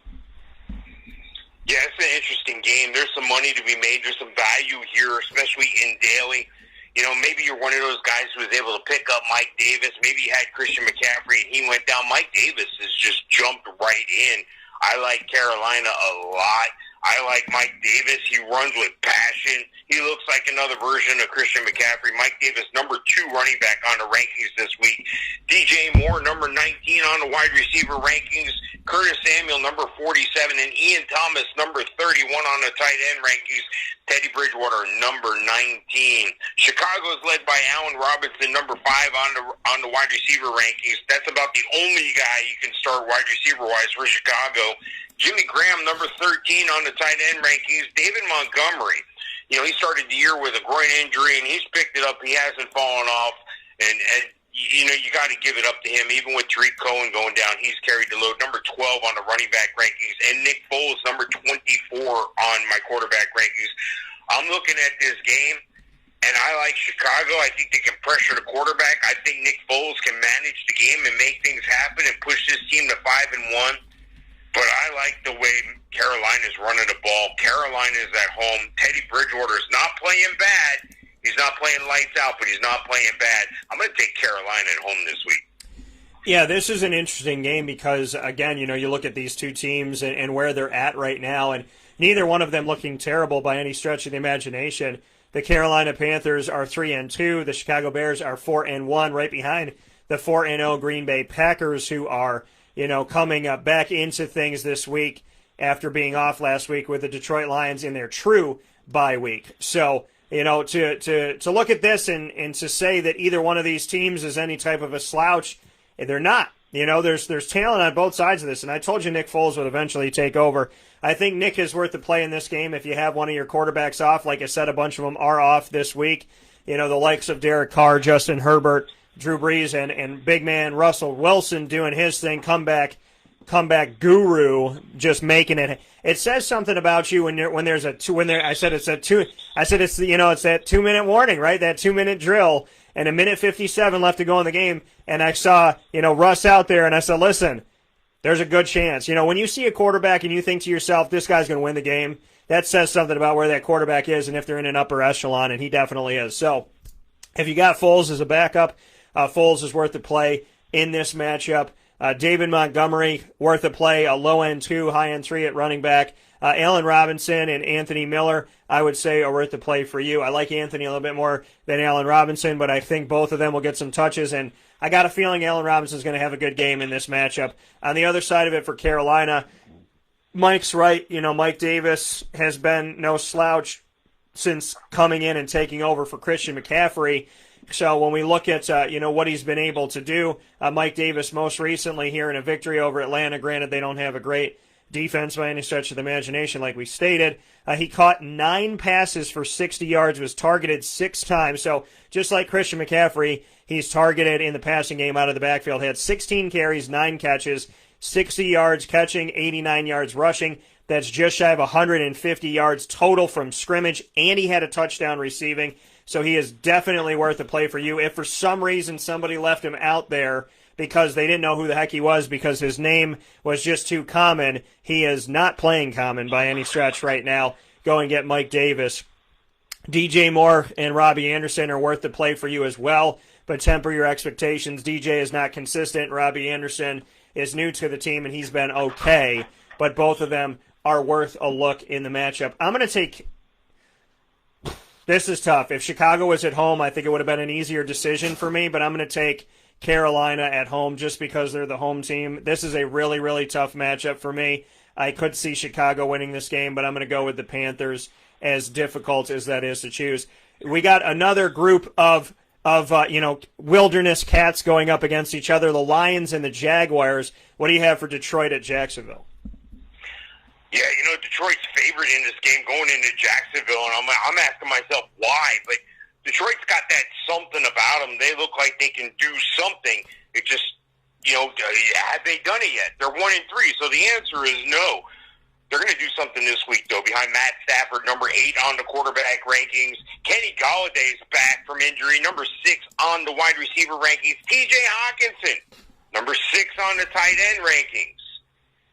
Yeah, it's an interesting game. There's some money to be made. There's some value here, especially in daily. You know, maybe you're one of those guys who was able to pick up Mike Davis. Maybe you had Christian McCaffrey and he went down. Mike Davis has just jumped right in. I like Carolina a lot. I like Mike Davis. He runs with passion. He looks like another version of Christian McCaffrey. Mike Davis, number 2 running back on the rankings this week. DJ Moore, number 19 on the wide receiver rankings. Curtis Samuel, number 47, and Ian Thomas, number 31 on the tight end rankings. Teddy Bridgewater, number 19. Chicago is led by Allen Robinson, number 5 on the wide receiver rankings. That's about the only guy you can start wide receiver-wise for Chicago. Jimmy Graham, number 13 on the tight end rankings. David Montgomery, he started the year with a groin injury, and he's picked it up. He hasn't fallen off, and you got to give it up to him. Even with Tariq Cohen going down, he's carried the load. Number 12 on the running back rankings. And Nick Foles, number 24 on my quarterback rankings. I'm looking at this game, and I like Chicago. I think they can pressure the quarterback. I think Nick Foles can manage the game and make things happen and push this team to 5-1. But I like the way Carolina's running the ball. Carolina's at home. Teddy Bridgewater's not playing bad. He's not playing lights out, but he's not playing bad. I'm going to take Carolina at home this week. Yeah, this is an interesting game because, again, you look at these two teams and where they're at right now, and neither one of them looking terrible by any stretch of the imagination. The Carolina Panthers are 3-2. The Chicago Bears are 4-1, right behind the 4-0 Green Bay Packers, who are, coming back into things this week after being off last week with the Detroit Lions in their true bye week. So, to look at this and to say that either one of these teams is any type of a slouch, they're not. There's talent on both sides of this, and I told you Nick Foles would eventually take over. I think Nick is worth the play in this game if you have one of your quarterbacks off. Like I said, a bunch of them are off this week. The likes of Derek Carr, Justin Herbert, Drew Brees, and big man Russell Wilson doing his thing, comeback guru, just making it. It says something about you when there's it's that 2-minute warning, right? That 2-minute drill, and 1:57 left to go in the game, and I saw Russ out there, and I said, listen, there's a good chance. When you see a quarterback and you think to yourself, this guy's going to win the game, that says something about where that quarterback is and if they're in an upper echelon, and he definitely is. So if you got Foles as a backup, Foles is worth the play in this matchup. David Montgomery, worth a play, a low-end 2, high-end 3 at running back. Allen Robinson and Anthony Miller, I would say, are worth the play for you. I like Anthony a little bit more than Allen Robinson, but I think both of them will get some touches, and I got a feeling Allen Robinson is going to have a good game in this matchup. On the other side of it for Carolina, Mike's right. Mike Davis has been no slouch since coming in and taking over for Christian McCaffrey. So when we look at, what he's been able to do, Mike Davis most recently here in a victory over Atlanta, granted they don't have a great defense by any stretch of the imagination like we stated, he caught 9 passes for 60 yards, was targeted 6 times. So just like Christian McCaffrey, he's targeted in the passing game out of the backfield, had 16 carries, 9 catches, 60 yards catching, 89 yards rushing. That's just shy of 150 yards total from scrimmage, and he had a touchdown receiving. So he is definitely worth a play for you. If for some reason somebody left him out there because they didn't know who the heck he was because his name was just too common, he is not playing common by any stretch right now. Go and get Mike Davis. DJ Moore and Robbie Anderson are worth the play for you as well, but temper your expectations. DJ is not consistent. Robbie Anderson is new to the team, and he's been okay, but both of them are worth a look in the matchup. I'm going to take... This is tough. If Chicago was at home, I think it would have been an easier decision for me, but I'm going to take Carolina at home just because they're the home team. This is a really, really tough matchup for me. I could see Chicago winning this game, but I'm going to go with the Panthers, as difficult as that is to choose. We got another group of wilderness cats going up against each other, the Lions and the Jaguars. What do you have for Detroit at Jacksonville? Yeah, Detroit's favored in this game going into Jacksonville, and I'm asking myself why. But Detroit's got that something about them. They look like they can do something. It just, have they done it yet? They're 1-3, so the answer is no. They're going to do something this week, though, behind Matt Stafford, number 8 on the quarterback rankings. Kenny Galladay's back from injury, number 6 on the wide receiver rankings. T.J. Hawkinson, number 6 on the tight end rankings.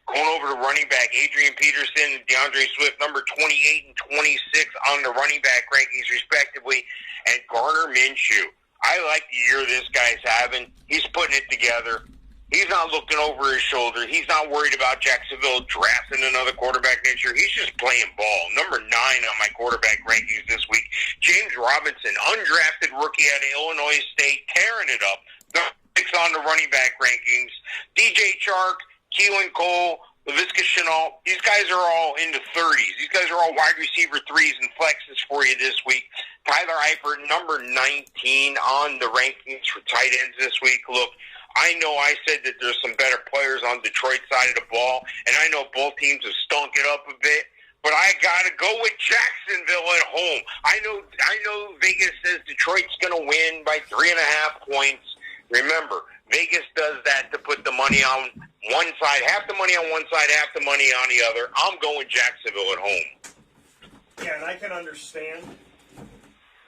Going over to running back, Adrian Peterson and DeAndre Swift, number 28 and 26 on the running back rankings, respectively. And Gardner Minshew. I like the year this guy's having. He's putting it together. He's not looking over his shoulder. He's not worried about Jacksonville drafting another quarterback next year. He's just playing ball. Number 9 on my quarterback rankings this week. James Robinson, undrafted rookie out of Illinois State, tearing it up. Number 6 on the running back rankings. DJ Chark, Keelan Cole, LaVisca Chenault, these guys are all in the 30s. These guys are all wide receiver 3s and flexes for you this week. Tyler Eifert, number 19 on the rankings for tight ends this week. Look, I know I said that there's some better players on Detroit's side of the ball, and I know both teams have stunk it up a bit, but I got to go with Jacksonville at home. I know Vegas says Detroit's going to win by 3.5 points. Remember, Vegas does that to put the money on one side, half the money on one side, half the money on the other. I'm going Jacksonville at home. Yeah, and I can understand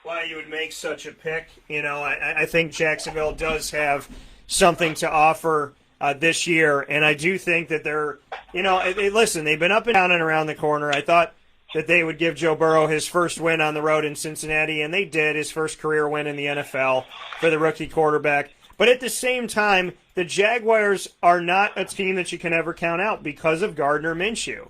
why you would make such a pick. You know, I think Jacksonville does have something to offer this year, and I do think that they're, you know, listen, they've been up and down and around the corner. I thought that they would give Joe Burrow his first win on the road in Cincinnati, and they did, his first career win in the NFL for the rookie quarterback. But at the same time, the Jaguars are not a team that you can ever count out because of Gardner Minshew.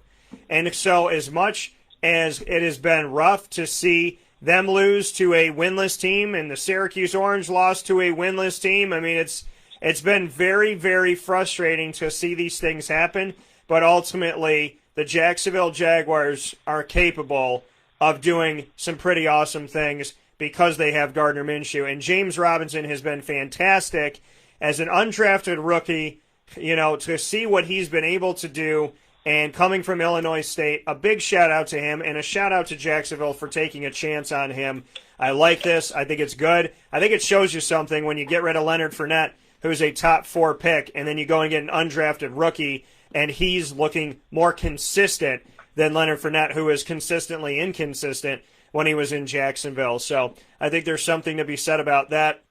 And so as much as it has been rough to see them lose to a winless team and the Syracuse Orange lost to a winless team, I mean, it's been very, very frustrating to see these things happen. But ultimately, the Jacksonville Jaguars are capable of doing some pretty awesome things because they have Gardner Minshew. And James Robinson has been fantastic as an undrafted rookie, you know, to see what he's been able to do. And coming from Illinois State, a big shout-out to him and a shout-out to Jacksonville for taking a chance on him. I like this. I think it's good. I think it shows you something when you get rid of Leonard Fournette, who's a top 4 pick, and then you go and get an undrafted rookie, and he's looking more consistent than Leonard Fournette, who is consistently inconsistent when he was in Jacksonville. So I think there's something to be said about that.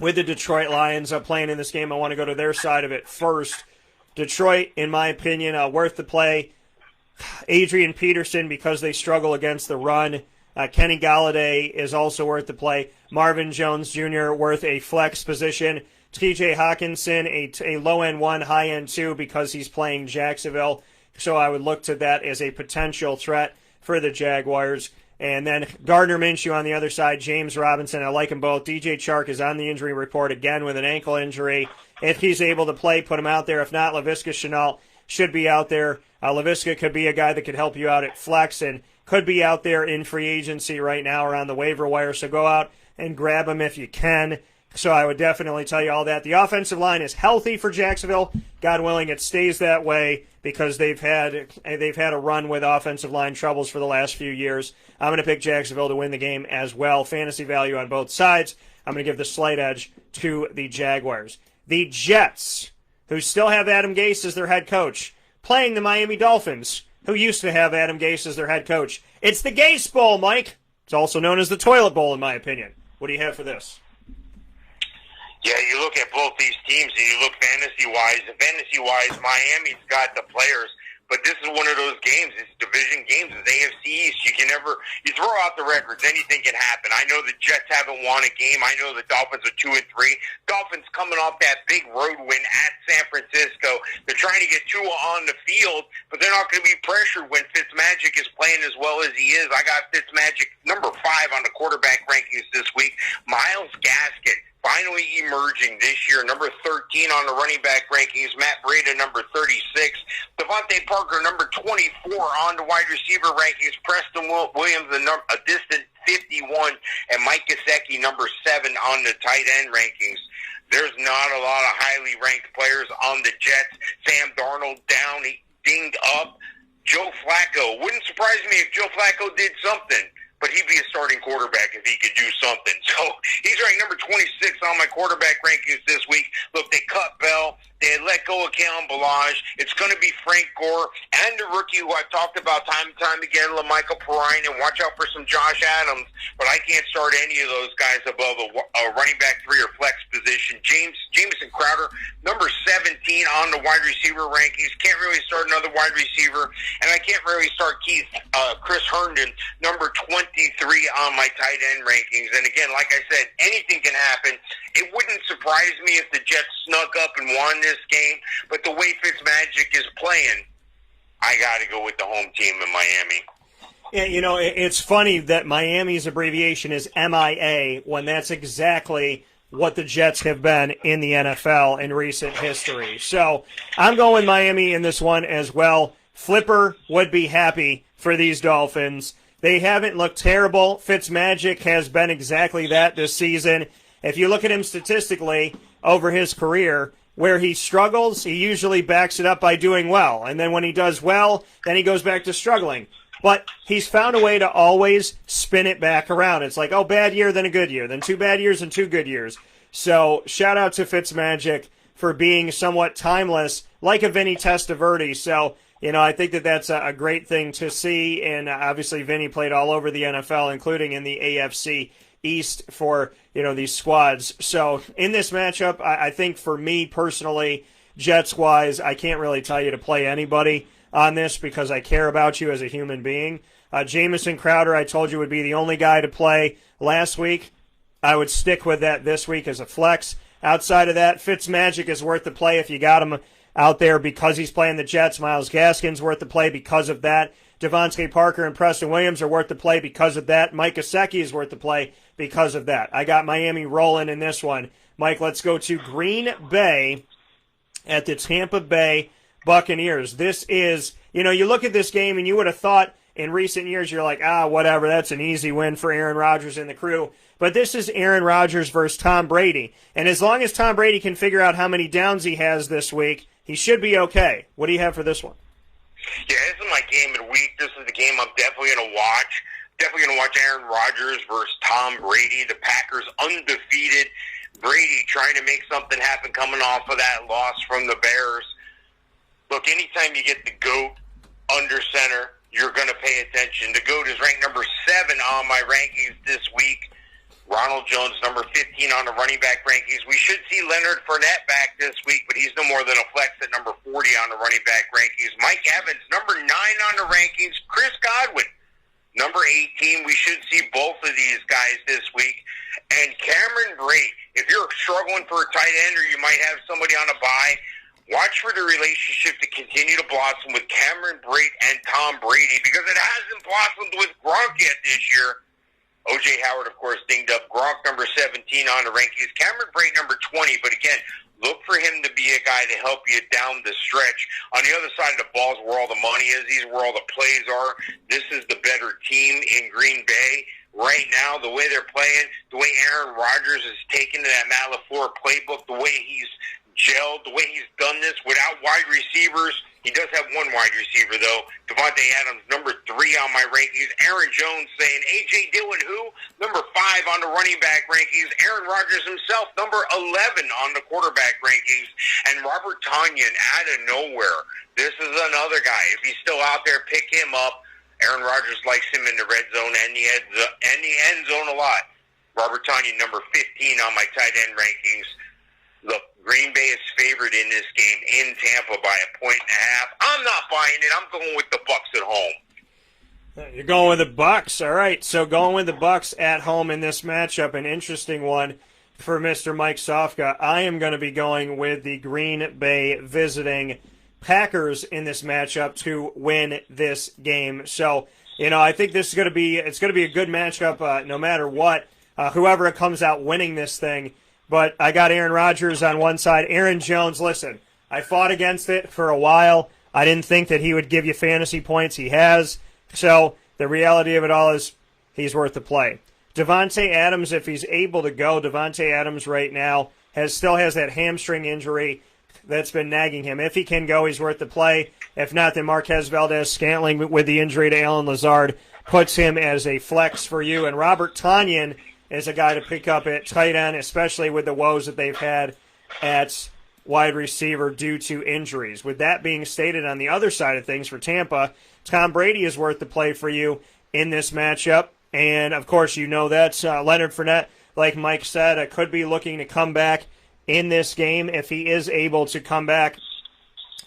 With the Detroit Lions playing in this game, I want to go to their side of it first. Detroit, in my opinion, worth the play. Adrian Peterson, because they struggle against the run. Kenny Galladay is also worth the play. Marvin Jones Jr., worth a flex position. TJ Hawkinson, a low-end 1, high-end 2, because he's playing Jacksonville. So I would look to that as a potential threat for the Jaguars. And then Gardner Minshew on the other side, James Robinson. I like them both. DJ Chark is on the injury report again with an ankle injury. If he's able to play, put him out there. If not, LaVisca Chenault should be out there. LaVisca could be a guy that could help you out at flex and could be out there in free agency right now or on the waiver wire. So go out and grab him if you can. So I would definitely tell you all that. The offensive line is healthy for Jacksonville. God willing, it stays that way because they've had a run with offensive line troubles for the last few years. I'm going to pick Jacksonville to win the game as well. Fantasy value on both sides. I'm going to give the slight edge to the Jaguars. The Jets, who still have Adam Gase as their head coach, playing the Miami Dolphins, who used to have Adam Gase as their head coach. It's the Gase Bowl, Mike. It's also known as the Toilet Bowl, in my opinion. What do you have for this? Yeah, you look at both these teams and you look fantasy-wise. Fantasy-wise, Miami's got the players, but this is one of those games. It's division games. It's AFC East. You throw out the records, anything can happen. I know the Jets haven't won a game. I know the Dolphins are 2-3. Dolphins coming off that big road win at San Francisco. They're trying to get Tua on the field, but they're not going to be pressured when Fitzmagic is playing as well as he is. I got Fitzmagic number 5 on the quarterback rankings this week. Myles Gaskin finally emerging this year, number 13 on the running back rankings. Matt Breida, number 36. Devontae Parker, number 24 on the wide receiver rankings. Preston Williams, a distant 51. And Mike Gesicki, number 7 on the tight end rankings. There's not a lot of highly ranked players on the Jets. Sam Darnold down, dinged up. Joe Flacco. Wouldn't surprise me if Joe Flacco did something, but he'd be a starting quarterback if he could do something. So he's ranked number 26 on my quarterback rankings this week. Look, they cut Bell. They had let go of Kalen Ballage. It's going to be Frank Gore and the rookie who I've talked about time and time again, LaMichael Perine, and watch out for some Josh Adams. But I can't start any of those guys above a running back 3 or flex position. Jamison Crowder, number 17 on the wide receiver rankings. Can't really start another wide receiver. And I can't really start Chris Herndon, number 23 on my tight end rankings. And again, like I said, anything can happen. It wouldn't surprise me if the Jets snuck up and won this game, but the way Fitzmagic is playing, I got to go with the home team in Miami. Yeah, you know, it's funny that Miami's abbreviation is MIA when that's exactly what the Jets have been in the NFL in recent history. So I'm going Miami in this one as well. Flipper would be happy for these Dolphins. They haven't looked terrible. Fitzmagic has been exactly that this season. If you look at him statistically over his career, where he struggles, he usually backs it up by doing well. And then when he does well, then he goes back to struggling. But he's found a way to always spin it back around. It's like, oh, bad year, then a good year, then 2 bad years and 2 good years. So shout out to Fitzmagic for being somewhat timeless, like a Vinny Testaverde. So, I think that that's a great thing to see. And obviously Vinny played all over the NFL, including in the AFC East for, these squads. So in this matchup, I think for me personally, Jets-wise, I can't really tell you to play anybody on this because I care about you as a human being. Jamison Crowder, I told you, would be the only guy to play last week. I would stick with that this week as a flex. Outside of that, Fitzmagic is worth the play if you got him out there because he's playing the Jets. Myles Gaskin's worth the play because of that. Devontae Parker and Preston Williams are worth the play because of that. Mike Gesicki is worth the play because of that. I got Miami rolling in this one. Mike, let's go to Green Bay at the Tampa Bay Buccaneers. This is, you look at this game and you would have thought in recent years, you're like, whatever, that's an easy win for Aaron Rodgers and the crew. But this is Aaron Rodgers versus Tom Brady. And as long as Tom Brady can figure out how many downs he has this week, he should be okay. What do you have for this one? Yeah, this is my game of the week. This is the game I'm definitely going to watch. Definitely going to watch Aaron Rodgers versus Tom Brady. The Packers undefeated. Brady trying to make something happen coming off of that loss from the Bears. Look, anytime you get the GOAT under center, you're going to pay attention. The GOAT is ranked number 7 on my rankings this week. Ronald Jones, number 15 on the running back rankings. We should see Leonard Fournette back this week, but he's no more than a flex at number 40 on the running back rankings. Mike Evans, number 9 on the rankings. Chris Godwin, number 18. We should see both of these guys this week. And Cameron Brate, if you're struggling for a tight end or you might have somebody on a bye, watch for the relationship to continue to blossom with Cameron Brate and Tom Brady because it hasn't blossomed with Gronk yet this year. O.J. Howard, of course, dinged up. Gronk, number 17 on the rankings. Cameron Brate, number 20. But again, look for him to be a guy to help you down the stretch. On the other side of the ball is where all the money is. These are where all the plays are. This is the better team in Green Bay. Right now, the way they're playing, the way Aaron Rodgers is taking to that Matt LaFleur playbook, the way he's gelled, the way he's done this without wide receivers. He does have one wide receiver, though. Devontae Adams, number 3 on my rankings. Aaron Jones saying, A.J. Dillon, who? Number 5 on the running back rankings. Aaron Rodgers himself, number 11 on the quarterback rankings. And Robert Tonyan out of nowhere. This is another guy. If he's still out there, pick him up. Aaron Rodgers likes him in the red zone and the end zone a lot. Robert Tonyan, number 15 on my tight end rankings. Look, Green Bay is favored in this game in Tampa by 1.5 points. I'm not buying it. I'm going with the Bucs at home. You're going with the Bucs. All right, so going with the Bucs at home in this matchup, an interesting one for Mr. Mike Sofka. I am going to be going with the Green Bay visiting Packers in this matchup to win this game. So, I think this is going to be a good matchup no matter what. Whoever comes out winning this thing. But I got Aaron Rodgers on one side. Aaron Jones, listen, I fought against it for a while. I didn't think that he would give you fantasy points. He has. So the reality of it all is he's worth the play. Devontae Adams, if he's able to go, Devontae Adams right now still has that hamstring injury that's been nagging him. If he can go, he's worth the play. If not, then Marquez Valdez-Scantling with the injury to Allen Lazard puts him as a flex for you. And Robert Tonyan is a guy to pick up at tight end, especially with the woes that they've had at wide receiver due to injuries. With that being stated, on the other side of things for Tampa, Tom Brady is worth the play for you in this matchup. And, of course, that's Leonard Fournette, like Mike said, could be looking to come back in this game if he is able to come back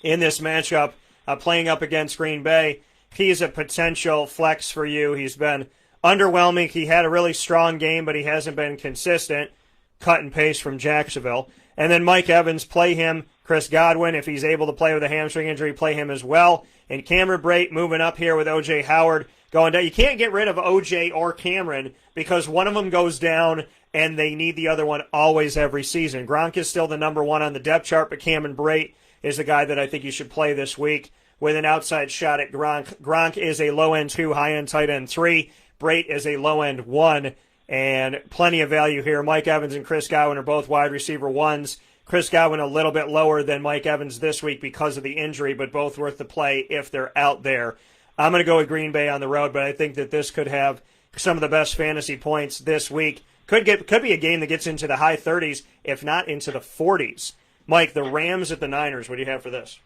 in this matchup playing up against Green Bay. He's a potential flex for you. He's been underwhelming. He had a really strong game, but he hasn't been consistent. Cut and paste from Jacksonville. And then Mike Evans, play him. Chris Godwin, if he's able to play with a hamstring injury, play him as well. And Cameron Brate moving up here with O.J. Howard going down. You can't get rid of O.J. or Cameron because one of them goes down and they need the other one always every season. Gronk is still the number one on the depth chart, but Cameron Brate is the guy that I think you should play this week with an outside shot at Gronk. Gronk is a low-end 2, high-end tight end 3. Brate is a low-end 1, and plenty of value here. Mike Evans and Chris Godwin are both wide receiver 1s. Chris Godwin a little bit lower than Mike Evans this week because of the injury, but both worth the play if they're out there. I'm going to go with Green Bay on the road, but I think that this could have some of the best fantasy points this week. Could be a game that gets into the high 30s, if not into the 40s. Mike, the Rams at the Niners, what do you have for this?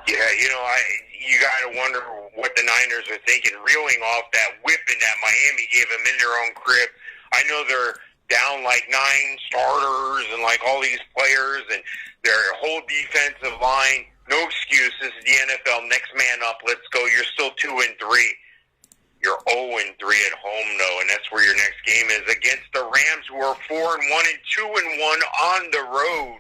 Yeah, you got to wonder what the Niners are thinking, reeling off that whipping that Miami gave them in their own crib. I know they're down like 9 starters and like all these players and their whole defensive line. No excuse. This is the NFL. Next man up. Let's go. You're still 2-3. You're 0-3 at home, though, and that's where your next game is against the Rams, who are 4-1 and 2-1 on the road.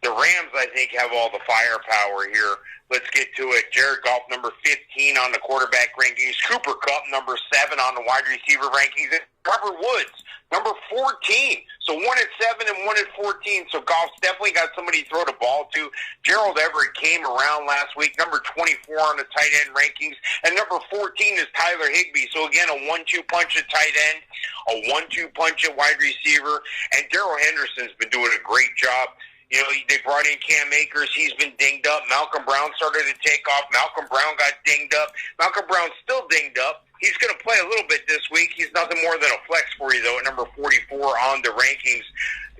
The Rams, I think, have all the firepower here. Let's get to it. Jared Goff, number 15 on the quarterback rankings. Cooper Kupp, number 7 on the wide receiver rankings. And Robert Woods, number 14. So 1 at 7 and 1 at 14. So Goff's definitely got somebody to throw the ball to. Gerald Everett came around last week, number 24 on the tight end rankings. And number 14 is Tyler Higby. So again, a 1-2 punch at tight end, a 1-2 punch at wide receiver. And Daryl Henderson's been doing a great job. They brought in Cam Akers. He's been dinged up. Malcolm Brown started to take off. Malcolm Brown got dinged up. Malcolm Brown's still dinged up. He's going to play a little bit this week. He's nothing more than a flex for you, though, at number 44 on the rankings.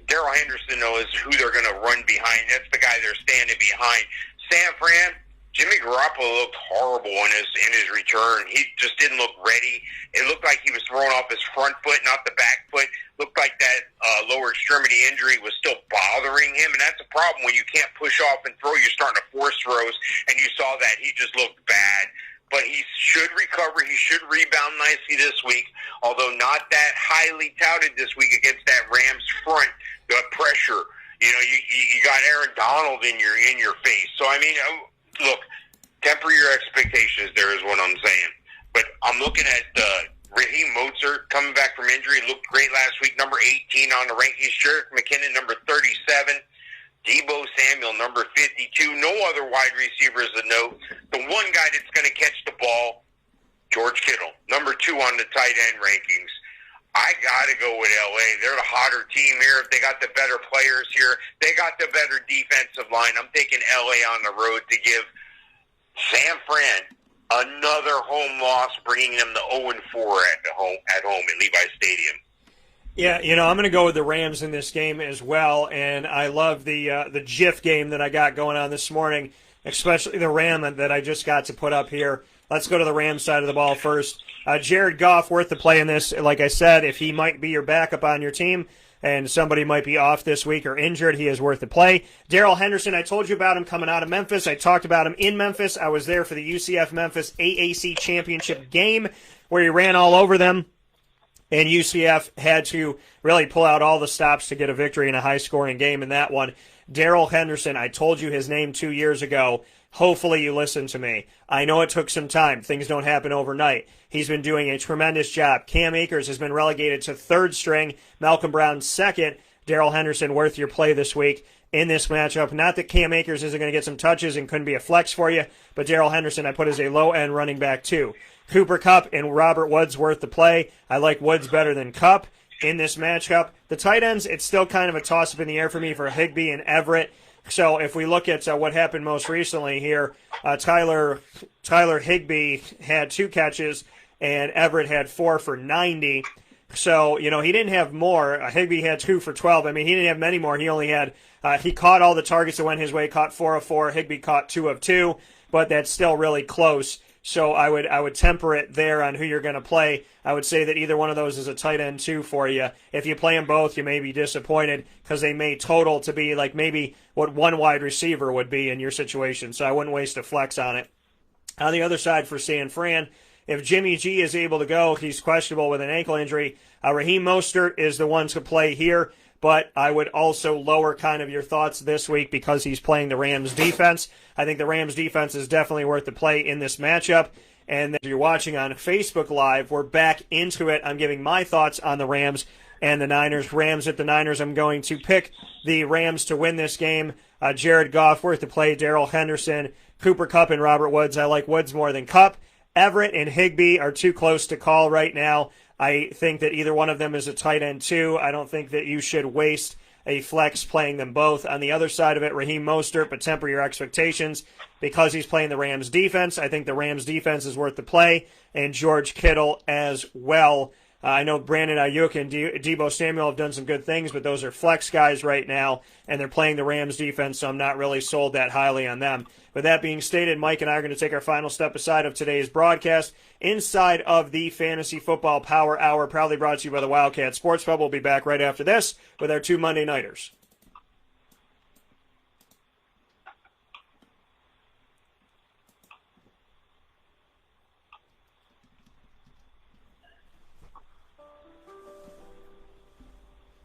Daryl Henderson, though, is who they're going to run behind. That's the guy they're standing behind. San Fran, Jimmy Garoppolo looked horrible in his return. He just didn't look ready. It looked like he was throwing off his front foot, not the back foot. Looked like that lower extremity injury was still bothering him, and that's a problem when you can't push off and throw. You're starting to force throws, and you saw that. He just looked bad. But he should recover. He should rebound nicely this week, although not that highly touted this week against that Rams front. The pressure. You got Aaron Donald in your face. So, look, temper your expectations there is what I'm saying. But I'm looking at Raheem Mostert coming back from injury. Looked great last week, number 18 on the rankings. Jerick McKinnon, number 37. Deebo Samuel, number 52. No other wide receivers to note. The one guy that's going to catch the ball, George Kittle, number 2 on the tight end rankings. I got to go with L.A. They're the hotter team here. They got the better players here. They got the better defensive line. I'm taking L.A. on the road to give San Fran another home loss, bringing them to 0-4 at home at Levi Stadium. Yeah, I'm going to go with the Rams in this game as well, and I love the GIF game that I got going on this morning, especially the Ram that I just got to put up here. Let's go to the Rams side of the ball first. Jared Goff, worth the play in this. Like I said, if he might be your backup on your team and somebody might be off this week or injured, he is worth the play. Daryl Henderson, I told you about him coming out of Memphis. I talked about him in Memphis. I was there for the UCF Memphis AAC championship game where he ran all over them. And UCF had to really pull out all the stops to get a victory in a high-scoring game in that one. Daryl Henderson, I told you his name 2 years ago. Hopefully you listen to me. I know it took some time. Things don't happen overnight. He's been doing a tremendous job. Cam Akers has been relegated to 3rd string. Malcolm Brown 2nd. Daryl Henderson worth your play this week in this matchup. Not that Cam Akers isn't going to get some touches and couldn't be a flex for you, but Daryl Henderson I put as a low-end running back too. Cooper Kupp and Robert Woods worth the play. I like Woods better than Kupp in this matchup. The tight ends, it's still kind of a toss-up in the air for me for Higby and Everett. So if we look at what happened most recently here, Tyler Higby had 2 catches and Everett had 4 for 90. So, he didn't have more. Higby had 2 for 12. He didn't have many more. He only had, he caught all the targets that went his way, caught 4 of 4. Higby caught 2 of 2, but that's still really close. So I would temper it there on who you're going to play. I would say that either one of those is a tight end too for you. If you play them both, you may be disappointed because they may total to be like maybe what one wide receiver would be in your situation. So I wouldn't waste a flex on it. On the other side for San Fran, if Jimmy G is able to go, he's questionable with an ankle injury. Raheem Mostert is the one to play here. but I would also lower kind of your thoughts this week because he's playing the Rams defense. I think the Rams defense is definitely worth the play in this matchup. And if you're watching on Facebook Live, we're back into it. I'm giving my thoughts on the Rams and the Niners. Rams at the Niners. I'm going to pick the Rams to win this game. Jared Goff, worth the play. Daryl Henderson, Cooper Kupp, and Robert Woods. I like Woods more than Kupp. Everett and Higby are too close to call right now. I think that either one of them is a tight end too. I don't think that you should waste a flex playing them both. On the other side of it, Raheem Mostert, but temper your expectations because he's playing the Rams defense. I think the Rams defense is worth the play, and George Kittle as well. I know Brandon Ayuk and Deebo Samuel have done some good things, but those are flex guys right now, and they're playing the Rams defense, so I'm not really sold that highly on them. With that being stated, Mike and I are going to take our final step aside of today's broadcast inside of the Fantasy Football Power Hour, proudly brought to you by the Wildcat Sports Pub. We'll be back right after this with our 2 Monday Nighters.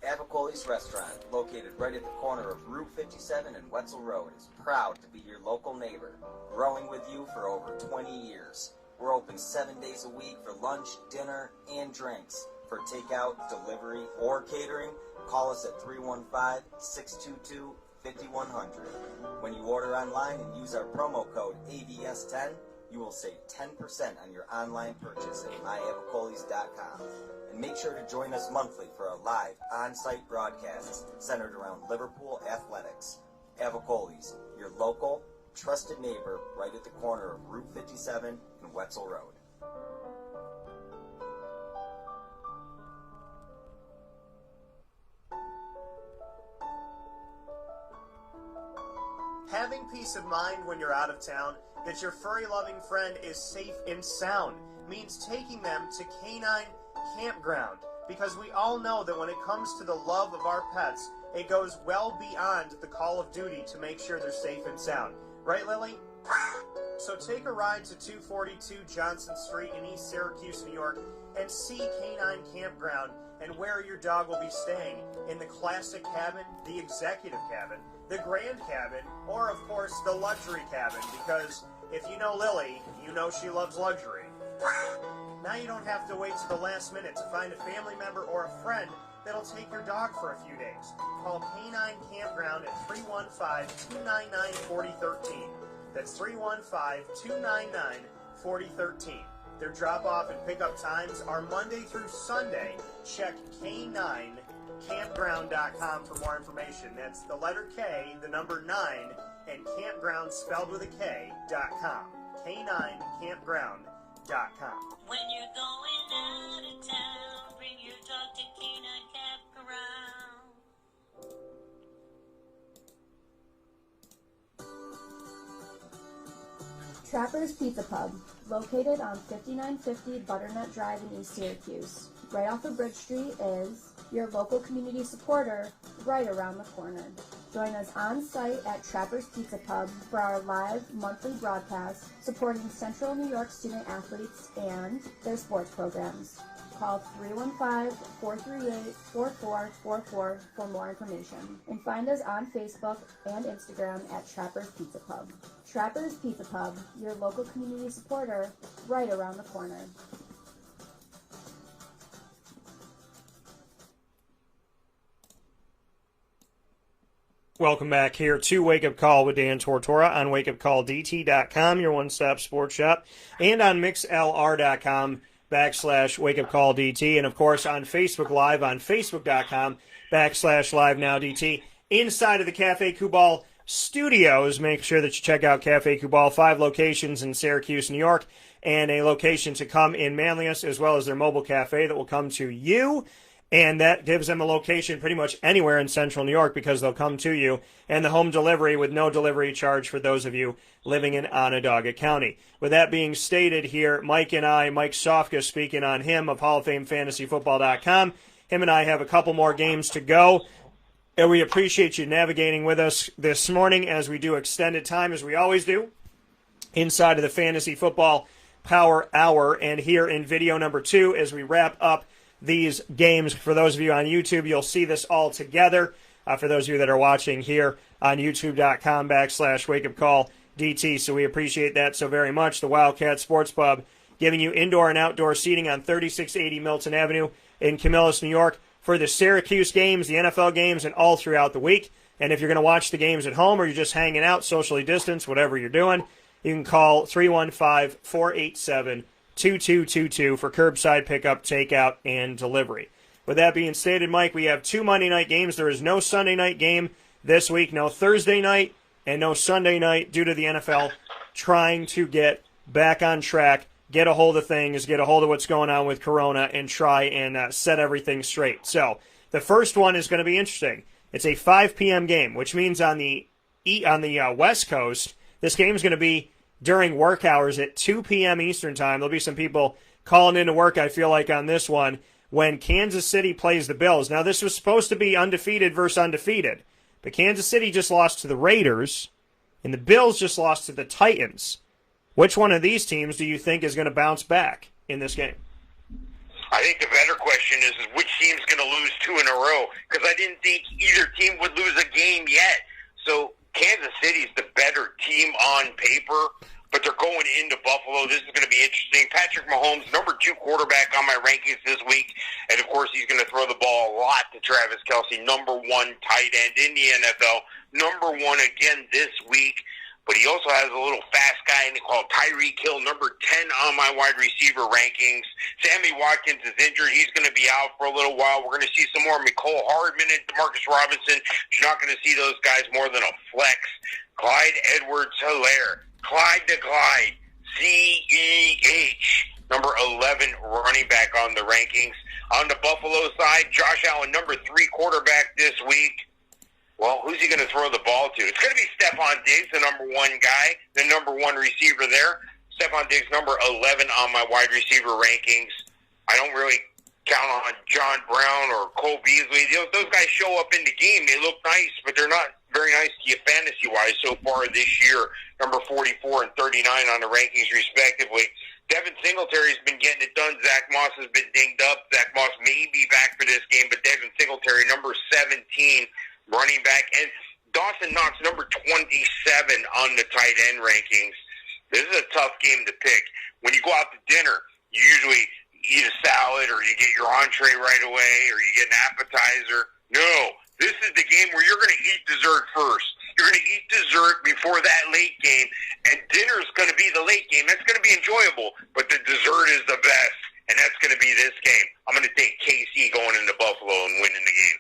Avicoli's Restaurant, located right at the corner of Route 57 and Wetzel Road, is proud to be your local neighbor, growing with you for over 20 years. We're open 7 days a week for lunch, dinner, and drinks. For takeout, delivery, or catering, call us at 315-622-5100. When you order online and use our promo code AVS10, you will save 10% on your online purchase at myavicolis.com. And make sure to join us monthly for our live on-site broadcasts centered around Liverpool athletics. Avicoli's, your local, trusted neighbor right at the corner of Route 57 and Wetzel Road. Having peace of mind when you're out of town that your furry-loving friend is safe and sound means taking them to Canine Campground, because we all know that when it comes to the love of our pets, it goes well beyond the call of duty to make sure they're safe and sound. Right, Lily? So take a ride to 242 Johnson Street in East Syracuse, New York, and see Canine Campground and where your dog will be staying in the classic cabin, the executive cabin, the grand cabin, or of course the luxury cabin, because if you know Lily, you know she loves luxury. Now you don't have to wait to the last minute to find a family member or a friend that'll take your dog for a few days. Call Canine Campground at 315-299-4013. That's 315-299-4013. Their drop-off and pickup times are Monday through Sunday. Check K9campground.com for more information. That's the letter K, the number 9, and campground spelled with a K.com. K9campground.com. When you're going out of town, bring your dog to Canine Campground. Trapper's Pizza Pub, located on 5950 Butternut Drive in East Syracuse. Right off of Bridge Street is your local community supporter right around the corner. Join us on site at Trapper's Pizza Pub for our live monthly broadcast supporting Central New York student athletes and their sports programs. Call 315-438-4444 for more information. And find us on Facebook and Instagram at Trapper's Pizza Pub. Trapper's Pizza Pub, your local community supporter right around the corner. Welcome back here to Wake Up Call with Dan Tortora on wakeupcalldt.com, your one-stop sports shop, and on mixlr.com/wakeupcalldt, and of course on Facebook Live on facebook.com/live-now-dt. Inside of the Cafe Kubal studios, make sure that you check out Cafe Kubal, 5 locations in Syracuse, New York, and a location to come in Manlius, as well as their mobile cafe that will come to you. And that gives them a location pretty much anywhere in central New York because they'll come to you. And the home delivery with no delivery charge for those of you living in Onondaga County. With that being stated here, Mike and I, Mike Sofka speaking on him of Hall of Fame FantasyFootball.com. Him and I have a couple more games to go. And we appreciate you navigating with us this morning as we do extended time, as we always do, inside of the Fantasy Football Power Hour. And here in video number 2, as we wrap up these games. For those of you on YouTube, you'll see this all together. For those of you that are watching here on youtube.com/wakeupcalldt. So we appreciate that so very much. The Wildcat Sports Pub giving you indoor and outdoor seating on 3680 Milton Avenue in Camillus, New York for the Syracuse games, the NFL games, and all throughout the week. And if you're going to watch the games at home or you're just hanging out, socially distanced, whatever you're doing, you can call 315-487-2222 for curbside pickup, takeout, and delivery. With that being stated, Mike, we have 2 Monday night games. There is no Sunday night game this week, no Thursday night, and no Sunday night due to the NFL trying to get back on track, get a hold of things, get a hold of what's going on with Corona, and try and set everything straight. So the first one is going to be interesting. It's a 5 p.m. game, which means on the West Coast, this game is going to be during work hours at 2 p.m. Eastern Time. There'll be some people calling into work, I feel like, on this one, when Kansas City plays the Bills. Now, this was supposed to be undefeated versus undefeated, but Kansas City just lost to the Raiders, and the Bills just lost to the Titans. Which one of these teams do you think is going to bounce back in this game? I think the better question is which team's going to lose 2 in a row, because I didn't think either team would lose a game yet. So Kansas City's the better team on paper, but they're going into Buffalo. This is going to be interesting. Patrick Mahomes, number 2 quarterback on my rankings this week, and of course he's going to throw the ball a lot to Travis Kelce, number 1 tight end in the NFL, number 1 again this week. But he also has a little fast guy called Tyreek Hill, number 10 on my wide receiver rankings. Sammy Watkins is injured. He's going to be out for a little while. We're going to see some more Mecole Hardman and Demarcus Robinson. You're not going to see those guys more than a flex. Clyde Edwards-Helaire, Clyde the Glide, CEH, number 11 running back on the rankings. On the Buffalo side, Josh Allen, number 3 quarterback this week. Well, who's he going to throw the ball to? It's going to be Stephon Diggs, the number 1 guy, the number 1 receiver there. Stephon Diggs, number 11 on my wide receiver rankings. I don't really count on John Brown or Cole Beasley. Those guys show up in the game. They look nice, but they're not very nice to you fantasy-wise so far this year. Number 44 and 39 on the rankings, respectively. Devin Singletary's been getting it done. Zach Moss has been dinged up. Zach Moss may be back for this game, but Devin Singletary, number 17, running back, and Dawson Knox, number 27 on the tight end rankings. This is a tough game to pick. When you go out to dinner, you usually eat a salad or you get your entree right away or you get an appetizer. No, this is the game where you're going to eat dessert first. You're going to eat dessert before that late game, and dinner is going to be the late game. That's going to be enjoyable, but the dessert is the best, and that's going to be this game. I'm going to take KC going into Buffalo and winning the game.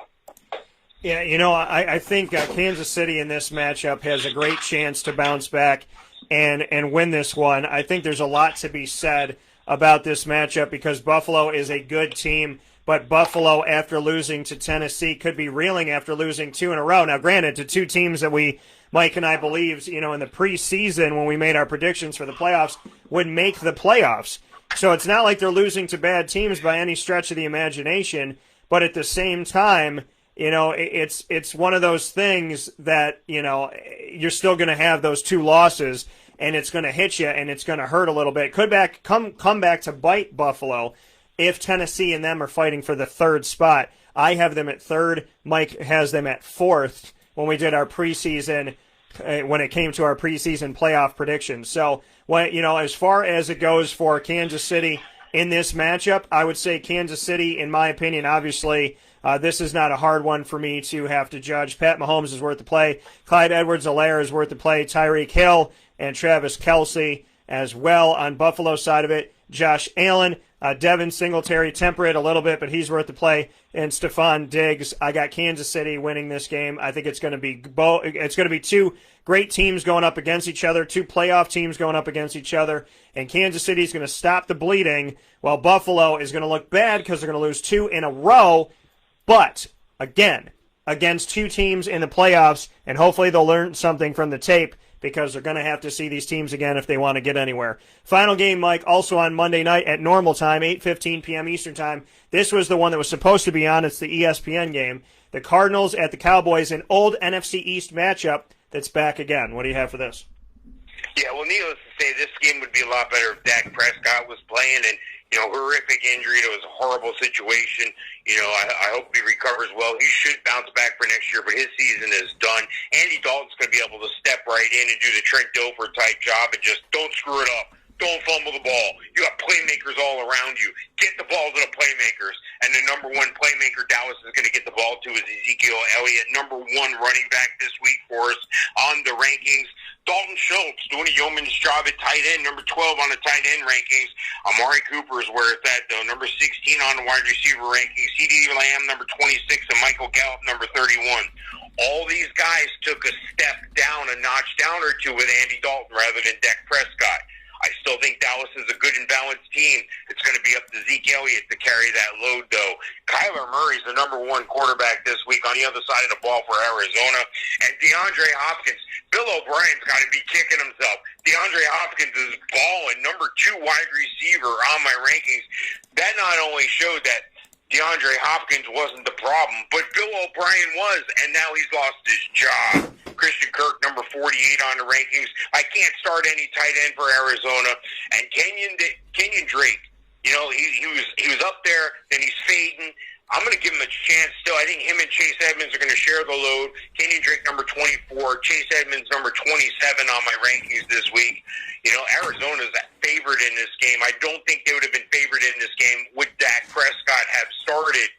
Yeah, I think Kansas City in this matchup has a great chance to bounce back and win this one. I think there's a lot to be said about this matchup because Buffalo is a good team, but Buffalo, after losing to Tennessee, could be reeling after losing 2 in a row. Now, granted, to 2 teams that Mike and I believed, in the preseason when we made our predictions for the playoffs, would make the playoffs. So it's not like they're losing to bad teams by any stretch of the imagination, but at the same time, it's one of those things that, you're still going to have those 2 losses, and it's going to hit you, and it's going to hurt a little bit. Could come back to bite Buffalo if Tennessee and them are fighting for the 3rd spot. I have them at 3rd. Mike has them at 4th when we did our preseason, when it came to our preseason playoff predictions. So, as far as it goes for Kansas City in this matchup, I would say Kansas City, in my opinion, obviously, this is not a hard one for me to have to judge. Pat Mahomes is worth the play. Clyde Edwards-Helaire is worth the play. Tyreek Hill and Travis Kelce as well on Buffalo side of it. Josh Allen, Devin Singletary, temperate a little bit, but he's worth the play. And Stephon Diggs. I got Kansas City winning this game. I think it's going to be 2 great teams going up against each other, 2 playoff teams going up against each other, and Kansas City is going to stop the bleeding while Buffalo is going to look bad because they're going to lose 2 in a row. But, again, against 2 teams in the playoffs, and hopefully they'll learn something from the tape because they're going to have to see these teams again if they want to get anywhere. Final game, Mike, also on Monday night at normal time, 8:15 p.m. Eastern Time. This was the one that was supposed to be on. It's the ESPN game. The Cardinals at the Cowboys, an old NFC East matchup that's back again. What do you have for this? Yeah, well, needless to say, this game would be a lot better if Dak Prescott was playing, and horrific injury. It was a horrible situation. I hope he recovers well. He should bounce back for next year, but his season is done. Andy Dalton's going to be able to step right in and do the Trent Dilfer type job and just don't screw it up. Don't fumble the ball. You got playmakers all around you. Get the ball to the playmakers. And the number one playmaker Dallas is going to get the ball to is Ezekiel Elliott, number one running back this week for us on the rankings. Dalton Schultz doing a yeoman's job at tight end, number 12 on the tight end rankings. Amari Cooper is where it's at, though, number 16 on the wide receiver rankings. CeeDee Lamb, number 26, and Michael Gallup, number 31. All these guys took a step down, a notch down or two with Andy Dalton rather than Dak Prescott. I still think Dallas is a good and balanced team. It's going to be up to Zeke Elliott to carry that load, though. Kyler Murray's the number one quarterback this week on the other side of the ball for Arizona. And DeAndre Hopkins, Bill O'Brien's got to be kicking himself. DeAndre Hopkins is balling, number 2 wide receiver on my rankings. That not only showed that DeAndre Hopkins wasn't the problem, but Bill O'Brien was, and now he's lost his job. Christian Kirk, number 48 on the rankings. I can't start any tight end for Arizona. And Kenyon Drake, he was up there, and he's fading. I'm going to give him a chance still. I think him and Chase Edmonds are going to share the load. Kenyon Drake, number 24. Chase Edmonds, number 27 on my rankings this week. Arizona's favored in this game. I don't think they would have been favored in this game. Would Dak Prescott have started,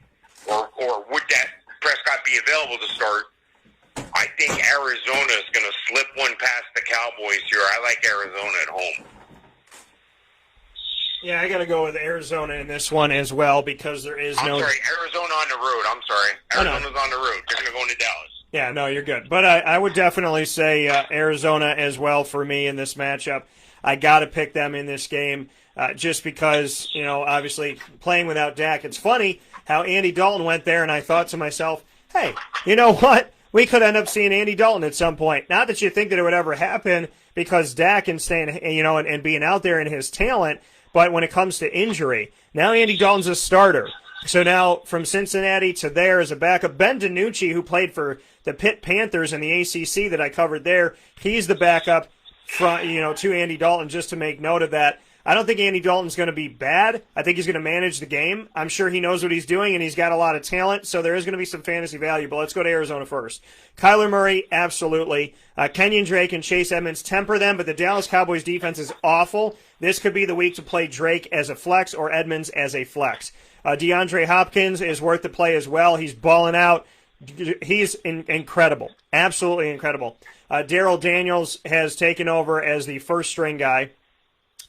or would Dak Prescott be available to start? I think Arizona is going to slip one past the Cowboys here. I like Arizona at home. Yeah, I got to go with Arizona in this one as well because there is no... I'm sorry, Arizona on the road. I'm sorry. Arizona's on the road. They're going to go into Dallas. Yeah, no, you're good. But I would definitely say Arizona as well for me in this matchup. I got to pick them in this game just because, obviously playing without Dak. It's funny how Andy Dalton went there, and I thought to myself, hey, you know what? We could end up seeing Andy Dalton at some point. Not that you think that it would ever happen because Dak and staying, and being out there in his talent, but when it comes to injury, now Andy Dalton's a starter. So now from Cincinnati to there as a backup, Ben DiNucci, who played for the Pitt Panthers in the ACC that I covered there, he's the backup to Andy Dalton, just to make note of that. I don't think Andy Dalton's going to be bad. I think he's going to manage the game. I'm sure he knows what he's doing, and he's got a lot of talent, so there is going to be some fantasy value. But let's go to Arizona first. Kyler Murray, absolutely. Kenyon Drake and Chase Edmonds temper them, but the Dallas Cowboys defense is awful. This could be the week to play Drake as a flex or Edmonds as a flex. DeAndre Hopkins is worth the play as well. He's balling out. He's incredible, absolutely incredible. Daryl Daniels has taken over as the first-string guy.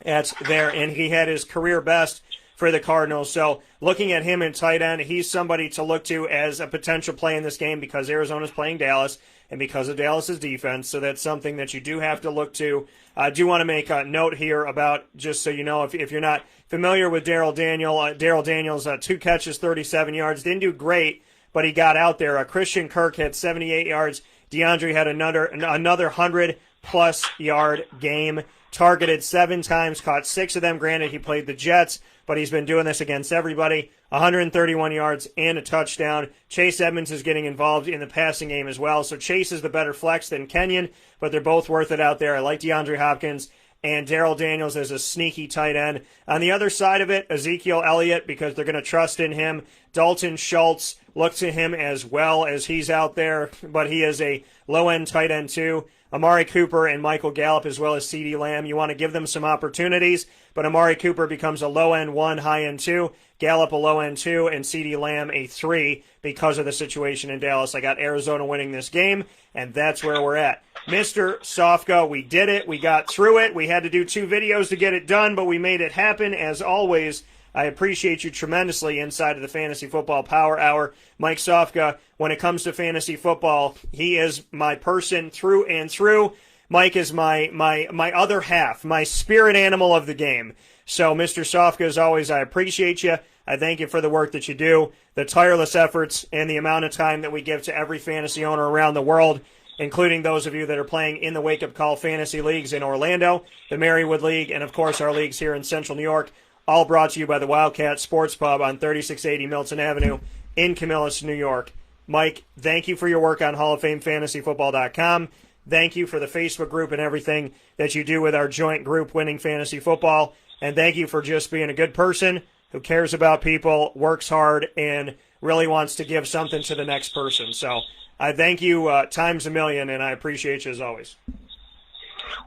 That's there, and he had his career best for the Cardinals. So looking at him in tight end, he's somebody to look to as a potential play in this game because Arizona's playing Dallas and because of Dallas's defense. So that's something that you do have to look to. I do want to make a note here about, just so you know, if you're not familiar with Daryl Daniels, 2 catches, 37 yards, didn't do great, but he got out there. Christian Kirk had 78 yards. DeAndre had another 100-plus yard game. Targeted 7 times, caught 6 of them. Granted, he played the Jets, but he's been doing this against everybody. 131 yards and a touchdown. Chase Edmonds is getting involved in the passing game as well. So Chase is the better flex than Kenyon, but they're both worth it out there. I like DeAndre Hopkins and Daryl Daniels as a sneaky tight end. On the other side of it, Ezekiel Elliott, because they're going to trust in him. Dalton Schultz, look to him as well as he's out there, but he is a low-end tight end too. Amari Cooper and Michael Gallup as well as CeeDee Lamb. You want to give them some opportunities, but Amari Cooper becomes a low-end 1, high-end 2. Gallup a low-end 2, and CeeDee Lamb a 3 because of the situation in Dallas. I got Arizona winning this game, and that's where we're at. Mr. Sofka, we did it. We got through it. We had to do 2 videos to get it done, but we made it happen. As always, I appreciate you tremendously inside of the Fantasy Football Power Hour. Mike Sofka, when it comes to fantasy football, he is my person through and through. Mike is my other half, my spirit animal of the game. So, Mr. Sofka, as always, I appreciate you. I thank you for the work that you do, the tireless efforts, and the amount of time that we give to every fantasy owner around the world, including those of you that are playing in the Wake Up Call Fantasy Leagues in Orlando, the Marywood League, and, of course, our leagues here in Central New York, all brought to you by the Wildcat Sports Pub on 3680 Milton Avenue in Camillus, New York. Mike, thank you for your work on HallOfFameFantasyFootball.com. Thank you for the Facebook group and everything that you do with our joint group, Winning Fantasy Football. And thank you for just being a good person who cares about people, works hard, and really wants to give something to the next person. So I thank you times a million, and I appreciate you as always.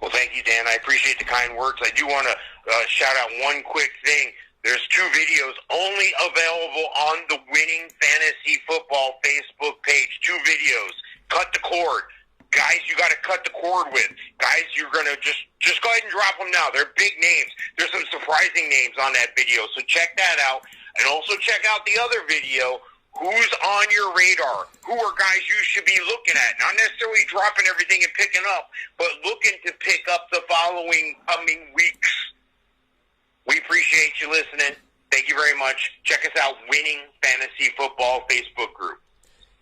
Well, thank you, Dan. I appreciate the kind words. I do want to shout out one quick thing. There's 2 videos only available on the Winning Fantasy Football Facebook page. 2 videos. Cut the cord. Guys, you got to cut the cord with. Guys, you're going to just go ahead and drop them now. They're big names. There's some surprising names on that video, so check that out. And also check out the other video, who's on your radar? Who are guys you should be looking at? Not necessarily dropping everything and picking up, but looking to pick up the following coming weeks. We appreciate you listening. Thank you very much. Check us out, Winning Fantasy Football Facebook group.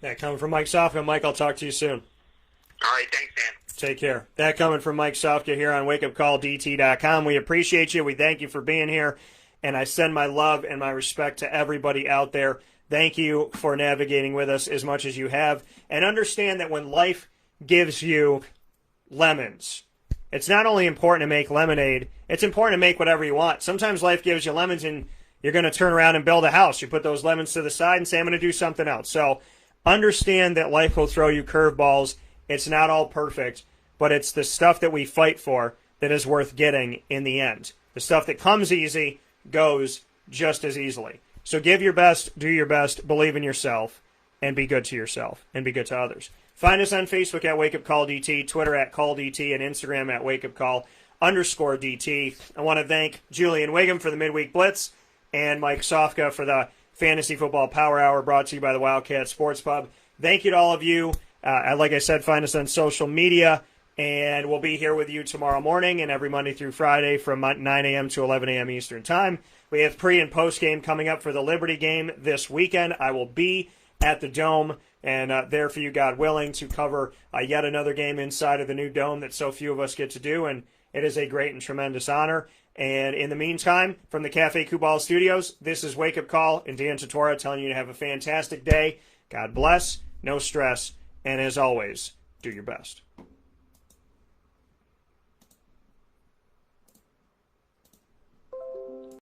That coming from Mike Sofka. Mike, I'll talk to you soon. All right, thanks, Dan. Take care. That coming from Mike Sofka here on WakeUpCallDT.com. We appreciate you. We thank you for being here, and I send my love and my respect to everybody out there. Thank you for navigating with us as much as you have, and understand that when life gives you lemons, it's not only important to make lemonade, it's important to make whatever you want. Sometimes life gives you lemons and you're going to turn around and build a house. You put those lemons to the side and say, I'm going to do something else. So understand that life will throw you curveballs. It's not all perfect, but it's the stuff that we fight for that is worth getting in the end. The stuff that comes easy goes just as easily. So give your best, do your best, believe in yourself, and be good to yourself, and be good to others. Find us on Facebook at WakeUpCallDT, Twitter at CallDT, and Instagram at WakeUpCall_DT. I want to thank Julian Wiggum for the Midweek Blitz, and Mike Sofka for the Fantasy Football Power Hour brought to you by the Wildcat Sports Pub. Thank you to all of you. Like I said, find us on social media, and we'll be here with you tomorrow morning and every Monday through Friday from 9 a.m. to 11 a.m. Eastern Time. We have pre- and post-game coming up for the Liberty game this weekend. I will be at the Dome and there for you, God willing, to cover yet another game inside of the new Dome that so few of us get to do, and it is a great and tremendous honor. And in the meantime, from the Cafe Kubal Studios, this is Wake Up Call and Dan Tortora telling you to have a fantastic day. God bless, no stress, and as always, do your best.